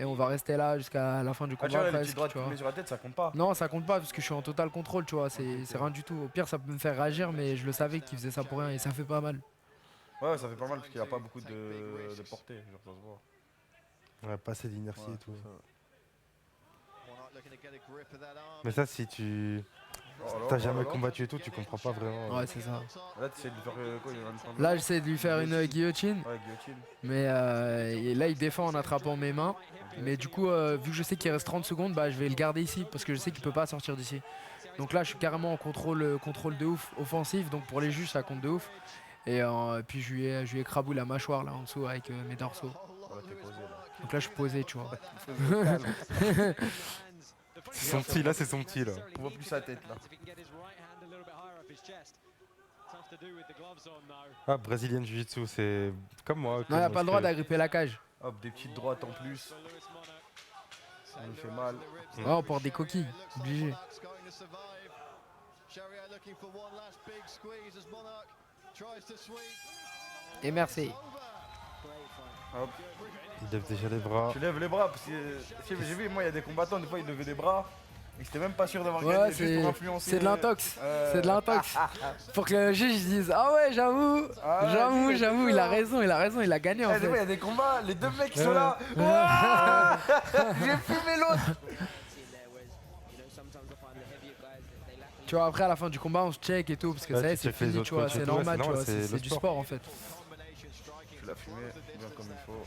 on va rester là jusqu'à la fin du ça. Ah, tu combat. vois, là, les presque, petits droits tu vois. de sur la tête, ça compte pas. Non, ça compte pas parce que je suis en total contrôle, tu vois, c'est rien du tout. Au pire, ça peut me faire réagir, mais je le savais qu'il faisait ça pour rien et ça fait pas mal. Ouais, ça fait pas mal parce qu'il a pas beaucoup de portée, genre ça se voit. Ouais, pas assez d'inertie Ouais, et tout. c'est ça. Mais ça, si tu Oh là t'as là, jamais oh là là. combattu et tout, tu comprends pas vraiment. Ouais, c'est ça. Là, tu essaies de lui faire quoi, il est en train de- Là, j'essaie de lui faire une guillotine, Ouais, guillotine. mais et là, il défend en attrapant mes mains. Mais du coup, vu que je sais qu'il reste 30 secondes, bah, je vais le garder ici parce que je sais qu'il peut pas sortir d'ici. Donc là, je suis carrément en contrôle de ouf offensif, donc pour les juges, ça compte de ouf. Et puis je lui ai écrabouillé la mâchoire là en dessous avec mes dorsaux. Voilà, t'es posé là. Donc là, je suis posé, tu vois. C'est son petit là, c'est son petit là. On voit plus sa tête là. Ah, Brazilian Jiu-Jitsu, c'est comme moi. Non, il a pas le droit d'agripper la cage. Hop, des petites droites en plus. Ça nous fait mal. Ouais, on porte des coquilles, obligé. Et merci. Hop. Il lève déjà les bras. Tu lèves les bras parce que j'ai vu, moi, il y a des combattants, des fois, ils levaient des bras. Et c'était même pas sûr d'avoir Ouais, gagné, juste pour influencer. c'est de l'intox. Ouais. C'est de l'intox. Pour que le juge il dise ah ouais, j'avoue, Ah ouais, j'avoue, il a raison, il a gagné en Eh, des fois, il y fait. a des combats, les deux mecs qui sont là. Ouah j'ai fumé l'autre. Tu vois, après à la fin du combat, on se check et tout parce que Ouais, ça y est, tu c'est checkes les fini, autres tu vois, coachs et c'est tout, ouais, normal, c'est tu vois, normal, c'est c'est le du sport. sport en fait. Tu l'as fumé bien comme il faut.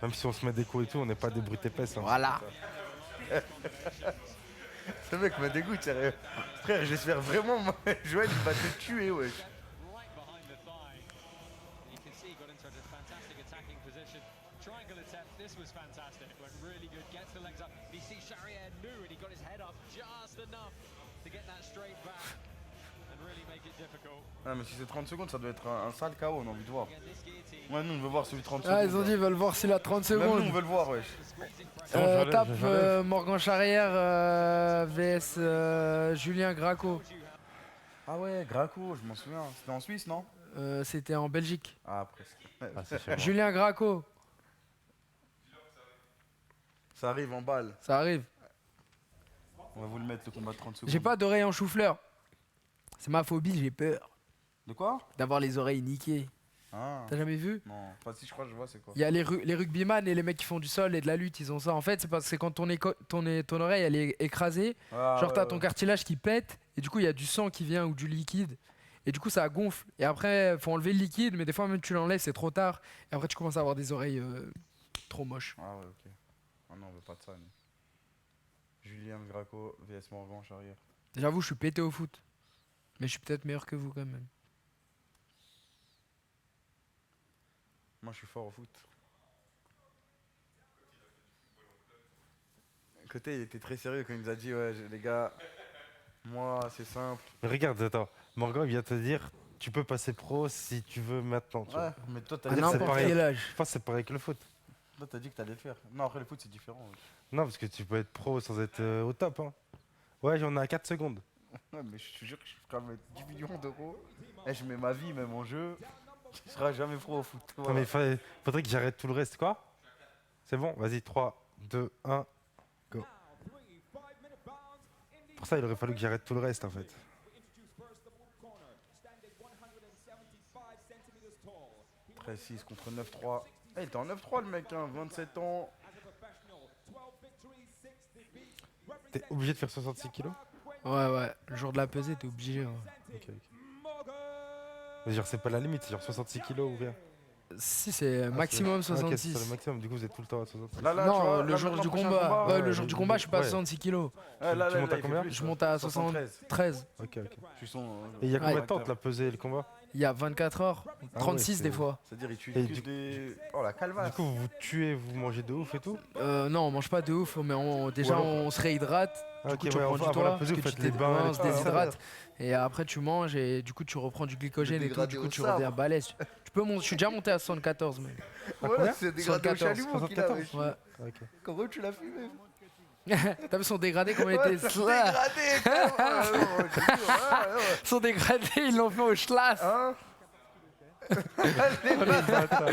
Même si on se met des coups et tout, on n'est pas des brutes épaisses. Hein. Voilà. Ce mec me dégoûte, sérieux. Frère, j'espère vraiment, moi, Joël, il va te tuer, wesh. Ah, mais si c'est 30 secondes, ça doit être un sale KO, on a envie de voir. Ouais, nous, on veut voir celui de 30 secondes. Ah, ils ont dit ils veulent voir s'il a 30 Même nous, on secondes. veut le voir, wesh. C'est bon, j'enlève, Tape j'enlève. Morgan Charrière vs Julien Graco. Ah ouais, Graco, je m'en souviens. C'était en Suisse, non? C'était en Belgique. Ah, presque. Ah, c'est chez moi. Julien Graco, Ça arrive en balle. ça arrive. On va vous le mettre, le combat de 30 secondes. J'ai pas d'oreille en chou-fleur. C'est ma phobie, j'ai peur De quoi? d'avoir les oreilles niquées. Ah. T'as jamais vu? Non, enfin si je crois que je vois c'est quoi. Il y a les rugbyman et les mecs qui font du sol et de la lutte, ils ont ça. En fait, c'est parce que quand ton oreille elle est écrasée, Ah, genre ouais, t'as ouais. ton cartilage qui pète et du coup il y a du sang qui vient ou du liquide et du coup ça gonfle. Et après, faut enlever le liquide, mais des fois même tu l'enlèves, c'est trop tard. Et après tu commences à avoir des oreilles trop moches. Ah ouais, ok. Ah non, on veut pas de ça. nous. Julien Graco, VS Morgan, Charrière. J'avoue, je suis pété au foot. Mais je suis peut-être meilleur que vous quand même. Moi je suis fort au foot. Côté, il était très sérieux quand il nous a dit ouais, les gars, moi c'est simple. Mais regarde, attends. Morgan vient te dire tu peux passer pro si tu veux maintenant. Tu vois. Ouais, mais toi t'as À dit, c'est n'importe pareil. quel âge. Je pense que c'est pareil que le foot. toi, t'as dit que t'allais le faire. Non, après le foot c'est différent. Non, parce que tu peux être pro sans être au top. Hein. Ouais, j'en ai à 4 secondes. Ouais, mais je te jure que je ferai mettre 10 millions d'euros. Et je mets ma vie même en jeu. Tu seras jamais pro au foot. Non, Voilà. mais faudrait que j'arrête tout le reste. Quoi? C'est bon? Vas-y, 3, 2, 1, go. Pour ça, il aurait fallu que j'arrête tout le reste en fait. « 13-6 contre 9-3. Eh, il était en 9-3 le mec, hein, 27 ans. T'es obligé de faire 66 kilos? Ouais, le jour de la pesée, t'es obligé. Hein. Ok, ok. Mais genre, c'est pas la limite, c'est genre 66 kilos ou rien. Si, c'est Ah, maximum c'est- ah, ok, c'est 66. le maximum, du coup vous êtes tout le temps à 66. Là, tu Non, vois, le là, jour maintenant, du prochain combat. Ouais, le ouais, jour du combat, je suis pas à ouais. 66 kilos. Ouais, là, Tu montes à il fait combien plus, Je monte à 73. 73. Ok, ok. Tu sens. Et il y a combien Ouais. de temps t'as pesé le combat? Il y a 24 heures. Ah ouais, 36 c'est- des fois. C'est-à-dire, il tue Et que du- des. Oh la calvasse. Du coup vous vous tuez, vous mangez de ouf et tout? Non, on mange pas de ouf, mais déjà alors- on se réhydrate. Ah, Du ok, coup, tu ouais, reprends du avant la toit, pesée, parce vous que faites tu les t'es- bains, ouais, les on se trucs. déshydrate. Et après, tu manges et du coup, tu reprends du glycogène et tout. dégradé Du au coup, tu sabre. reviens balèze. Je suis déjà monté à 74, mais. Voilà, c'est dégradé au 74, chalumeau qu'il a, 74. wesh. Ouais. Ok. Comment tu l'as fumé? T'as vu son dégradé comment il Ouais, était c'est sla- dégradé, frère. Ouais, ouais, je te jure, ouais, ouais. Son dégradé, ils l'ont fait au schlass. Hein? Les Le bâtard.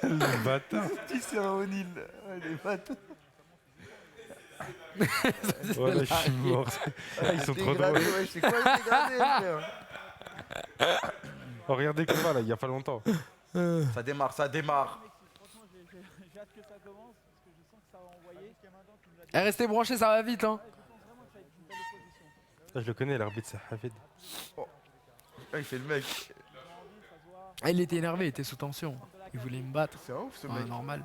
Le bâtard. petits sur O'Neill. Ouais, les bâtards. Voilà, je suis mort. Ah, ils sont trop Dégradé, drôles. ouais, c'est quoi le dégradé, frère? Oh, regardez le combat là, il y a pas longtemps. Ça démarre, ça démarre. Eh, restez branchés, ça va vite, hein. Ah, je le connais, l'arbitre, c'est Hafid. Ah, il fait le mec. Ah, il était énervé, il était sous tension. Il voulait me battre. C'est un ouf ce Ouais, mec. normal.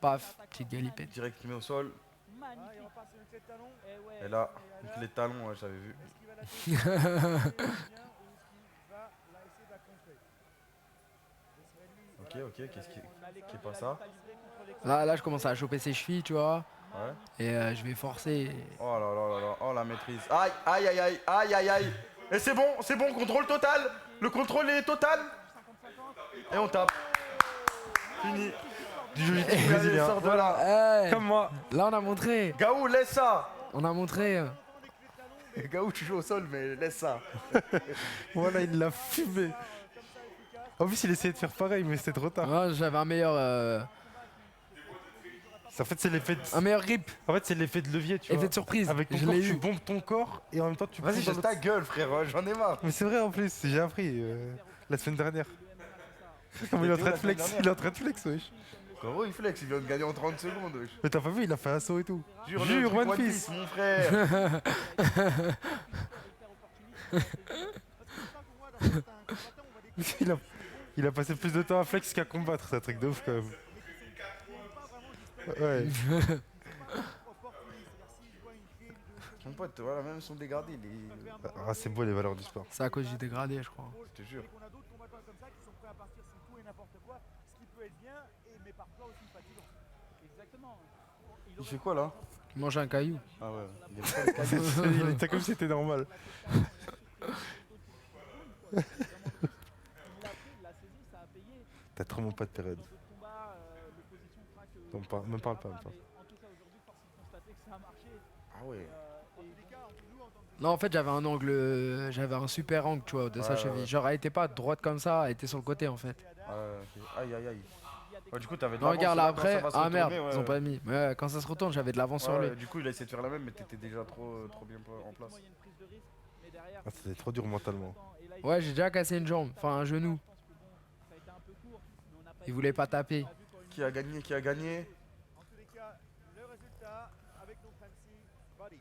Paf, petite galipette. Direct, il met au sol. Et là, avec les talons, ouais, j'avais vu. Ok, qu'est-ce qui est pas ça? Là, je commence à choper ses chevilles, tu vois. Ouais. Et je vais forcer. Oh là là là là, oh la maîtrise. Aïe, aïe, aïe, aïe, aïe, aïe, aïe. Et c'est bon, contrôle total. Le contrôle est total. Et on tape. Fini. Du jeu Allez, brésilien. sors de là. Eh, Comme moi. là, on a montré. Gaou, laisse ça. On a montré. Gaou, tu joues au sol, mais laisse ça. Voilà, il l'a fumé. En plus, il essayait de faire pareil, mais c'était trop tard. Ouais, j'avais un meilleur En fait, c'est l'effet de... grip. En fait, c'est l'effet de levier, tu vois. Effet de surprise. Avec ton je corps, l'ai tu eu. bombes ton corps et en même temps, tu Vas-y, pousses dans j'ai l'autre- ta gueule, frère. J'en ai marre. Mais c'est vrai en plus, j'ai appris la semaine dernière. Comme il est en train de flex, il est en train de flex, wesh. Gros, il flex, il vient de gagner en 30 secondes, wesh. Mais t'as pas vu, il a fait un saut et tout. Jure, Jure, le truc One Piece. mon frère. Il a passé plus de temps à flex qu'à combattre, c'est un truc de ouf quand même. Ouais. Mon pote, voilà, même son dégradé, il est. Ah, c'est beau les valeurs du sport. C'est à cause du dégradé, je crois. Je te jure. On a d'autres combattants comme ça qui sont prêts à partir sur tout et n'importe quoi, ce qui peut être bien, mais parfois aussi fatigant. Exactement. Il fait quoi là? Il mange un caillou. Ah ouais, il est pas le cadeau. Il était comme si c'était normal. T'as trop mon pote période. Non, me parle pas. Ah ouais. Non, en fait, j'avais un angle, j'avais un super angle, tu vois, de sa Ouais, cheville. ouais. Genre, elle était pas droite comme ça, elle était sur le côté, en fait. Ah ouais, ok. Aïe aïe aïe. Ouais, du coup, t'avais de Non, l'avance, regarde là quand ça après. va se Ah merde, retourner, ouais, ils ont ouais. pas mis. Ouais, quand ça se retourne, j'avais de l'avance sur Ouais, lui. du coup, il a essayé de faire la même, mais t'étais déjà trop bien en place. Ah, c'était trop dur mentalement. Ouais, j'ai déjà cassé une jambe, enfin un genou. Il voulait pas taper. Qui a gagné? Qui a gagné? En tous les cas, le résultat avec nos fancy body.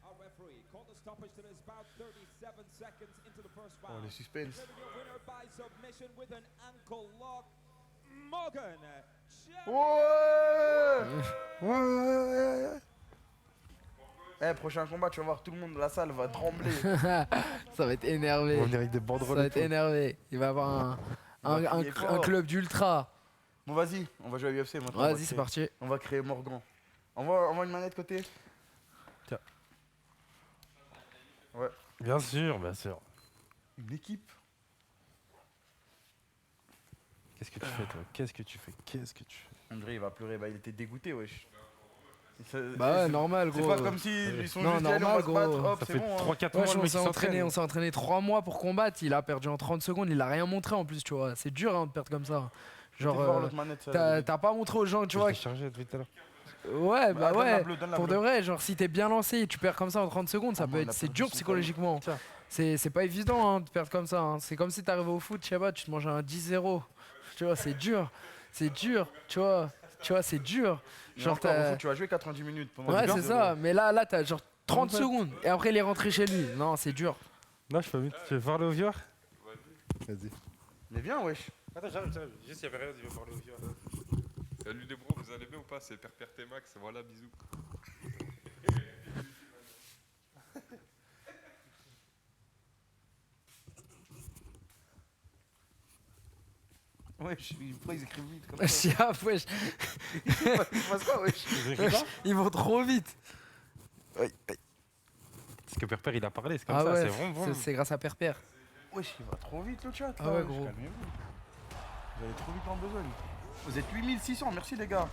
Our referee called a stoppage to this about 37 seconds into the first Oh, round. le suspense. Declaring your winner by submission with an ankle lock, Morgan. Ouais! Eh, prochain combat, tu vas voir, tout le monde de la salle va trembler. Ça va être On énervé. va venir avec des Ça banderoles. va et être tout. énervé. Il va avoir un crier fort. club d'ultra. Bon, vas-y, on va jouer à UFC maintenant. on va Vas-y, créer- c'est parti. On va créer Morgan. Envoie une manette côté. Bien sûr, bien sûr. Une équipe. Qu'est-ce que tu fais, toi? Qu'est-ce que tu fais? André, il va pleurer. Bah, il était dégoûté, wesh. Bah ouais, normal, C'est gros. pas comme si ils sont Non, juste dit, allez, on normal, va se battre, gros. hop, Ça c'est fait bon. hein. 3-4 Ouais, mois le on mec s'est qui entraîné, s'entraîne. on s'est entraîné 3 mois pour combattre. Il a perdu en 30 secondes. Il a rien montré en plus, tu vois. C'est dur hein, de perdre comme ça. Genre, Fais voir l'autre manette, ça, t'as pas montré aux gens, tu Je vois. l'ai chargé depuis tout à l'heure. Ouais, bah donne la ouais. bleue, donne la Pour de bleue. vrai, genre si t'es bien lancé et tu perds comme ça en 30 secondes, ça Ah, peut moi, on être, a c'est perdu dur son psychologiquement. Tiens. C'est pas évident hein, de perdre comme ça. hein. C'est comme si t'arrivais au foot, je sais pas, tu te manges un 10-0. Tu vois, c'est dur. C'est dur, tu vois. Tu vois, c'est dur. Mais Genre, encore, au t'as- foot, tu vas jouer 90 minutes pendant Ouais, 10 c'est ça. Mais là, t'as genre 30 secondes. Et après, il est rentré chez lui. Non, c'est dur. Non, je peux vite. Tu veux parler aux viewers? Vas-y. Mais viens, wesh. Attends, j'arrive. Juste, il y avait rien, il veut parler aux viewers. Salut les bros, vous allez bien ou pas? C'est Père T-Max, voilà, bisous. Wesh, pourquoi ils écrivent vite comme ça? Chiaf, wesh. Il se passe quoi, wesh? Ils vont trop vite. Parce que Père il a parlé, c'est comme Ah ça, ouais, c'est vraiment. c'est grâce à Père. Wesh, il va trop vite le chat. Ah là, ouais, wesh, gros. calmez-vous. Vous allez trop vite en besogne. Vous êtes 8600, merci les gars.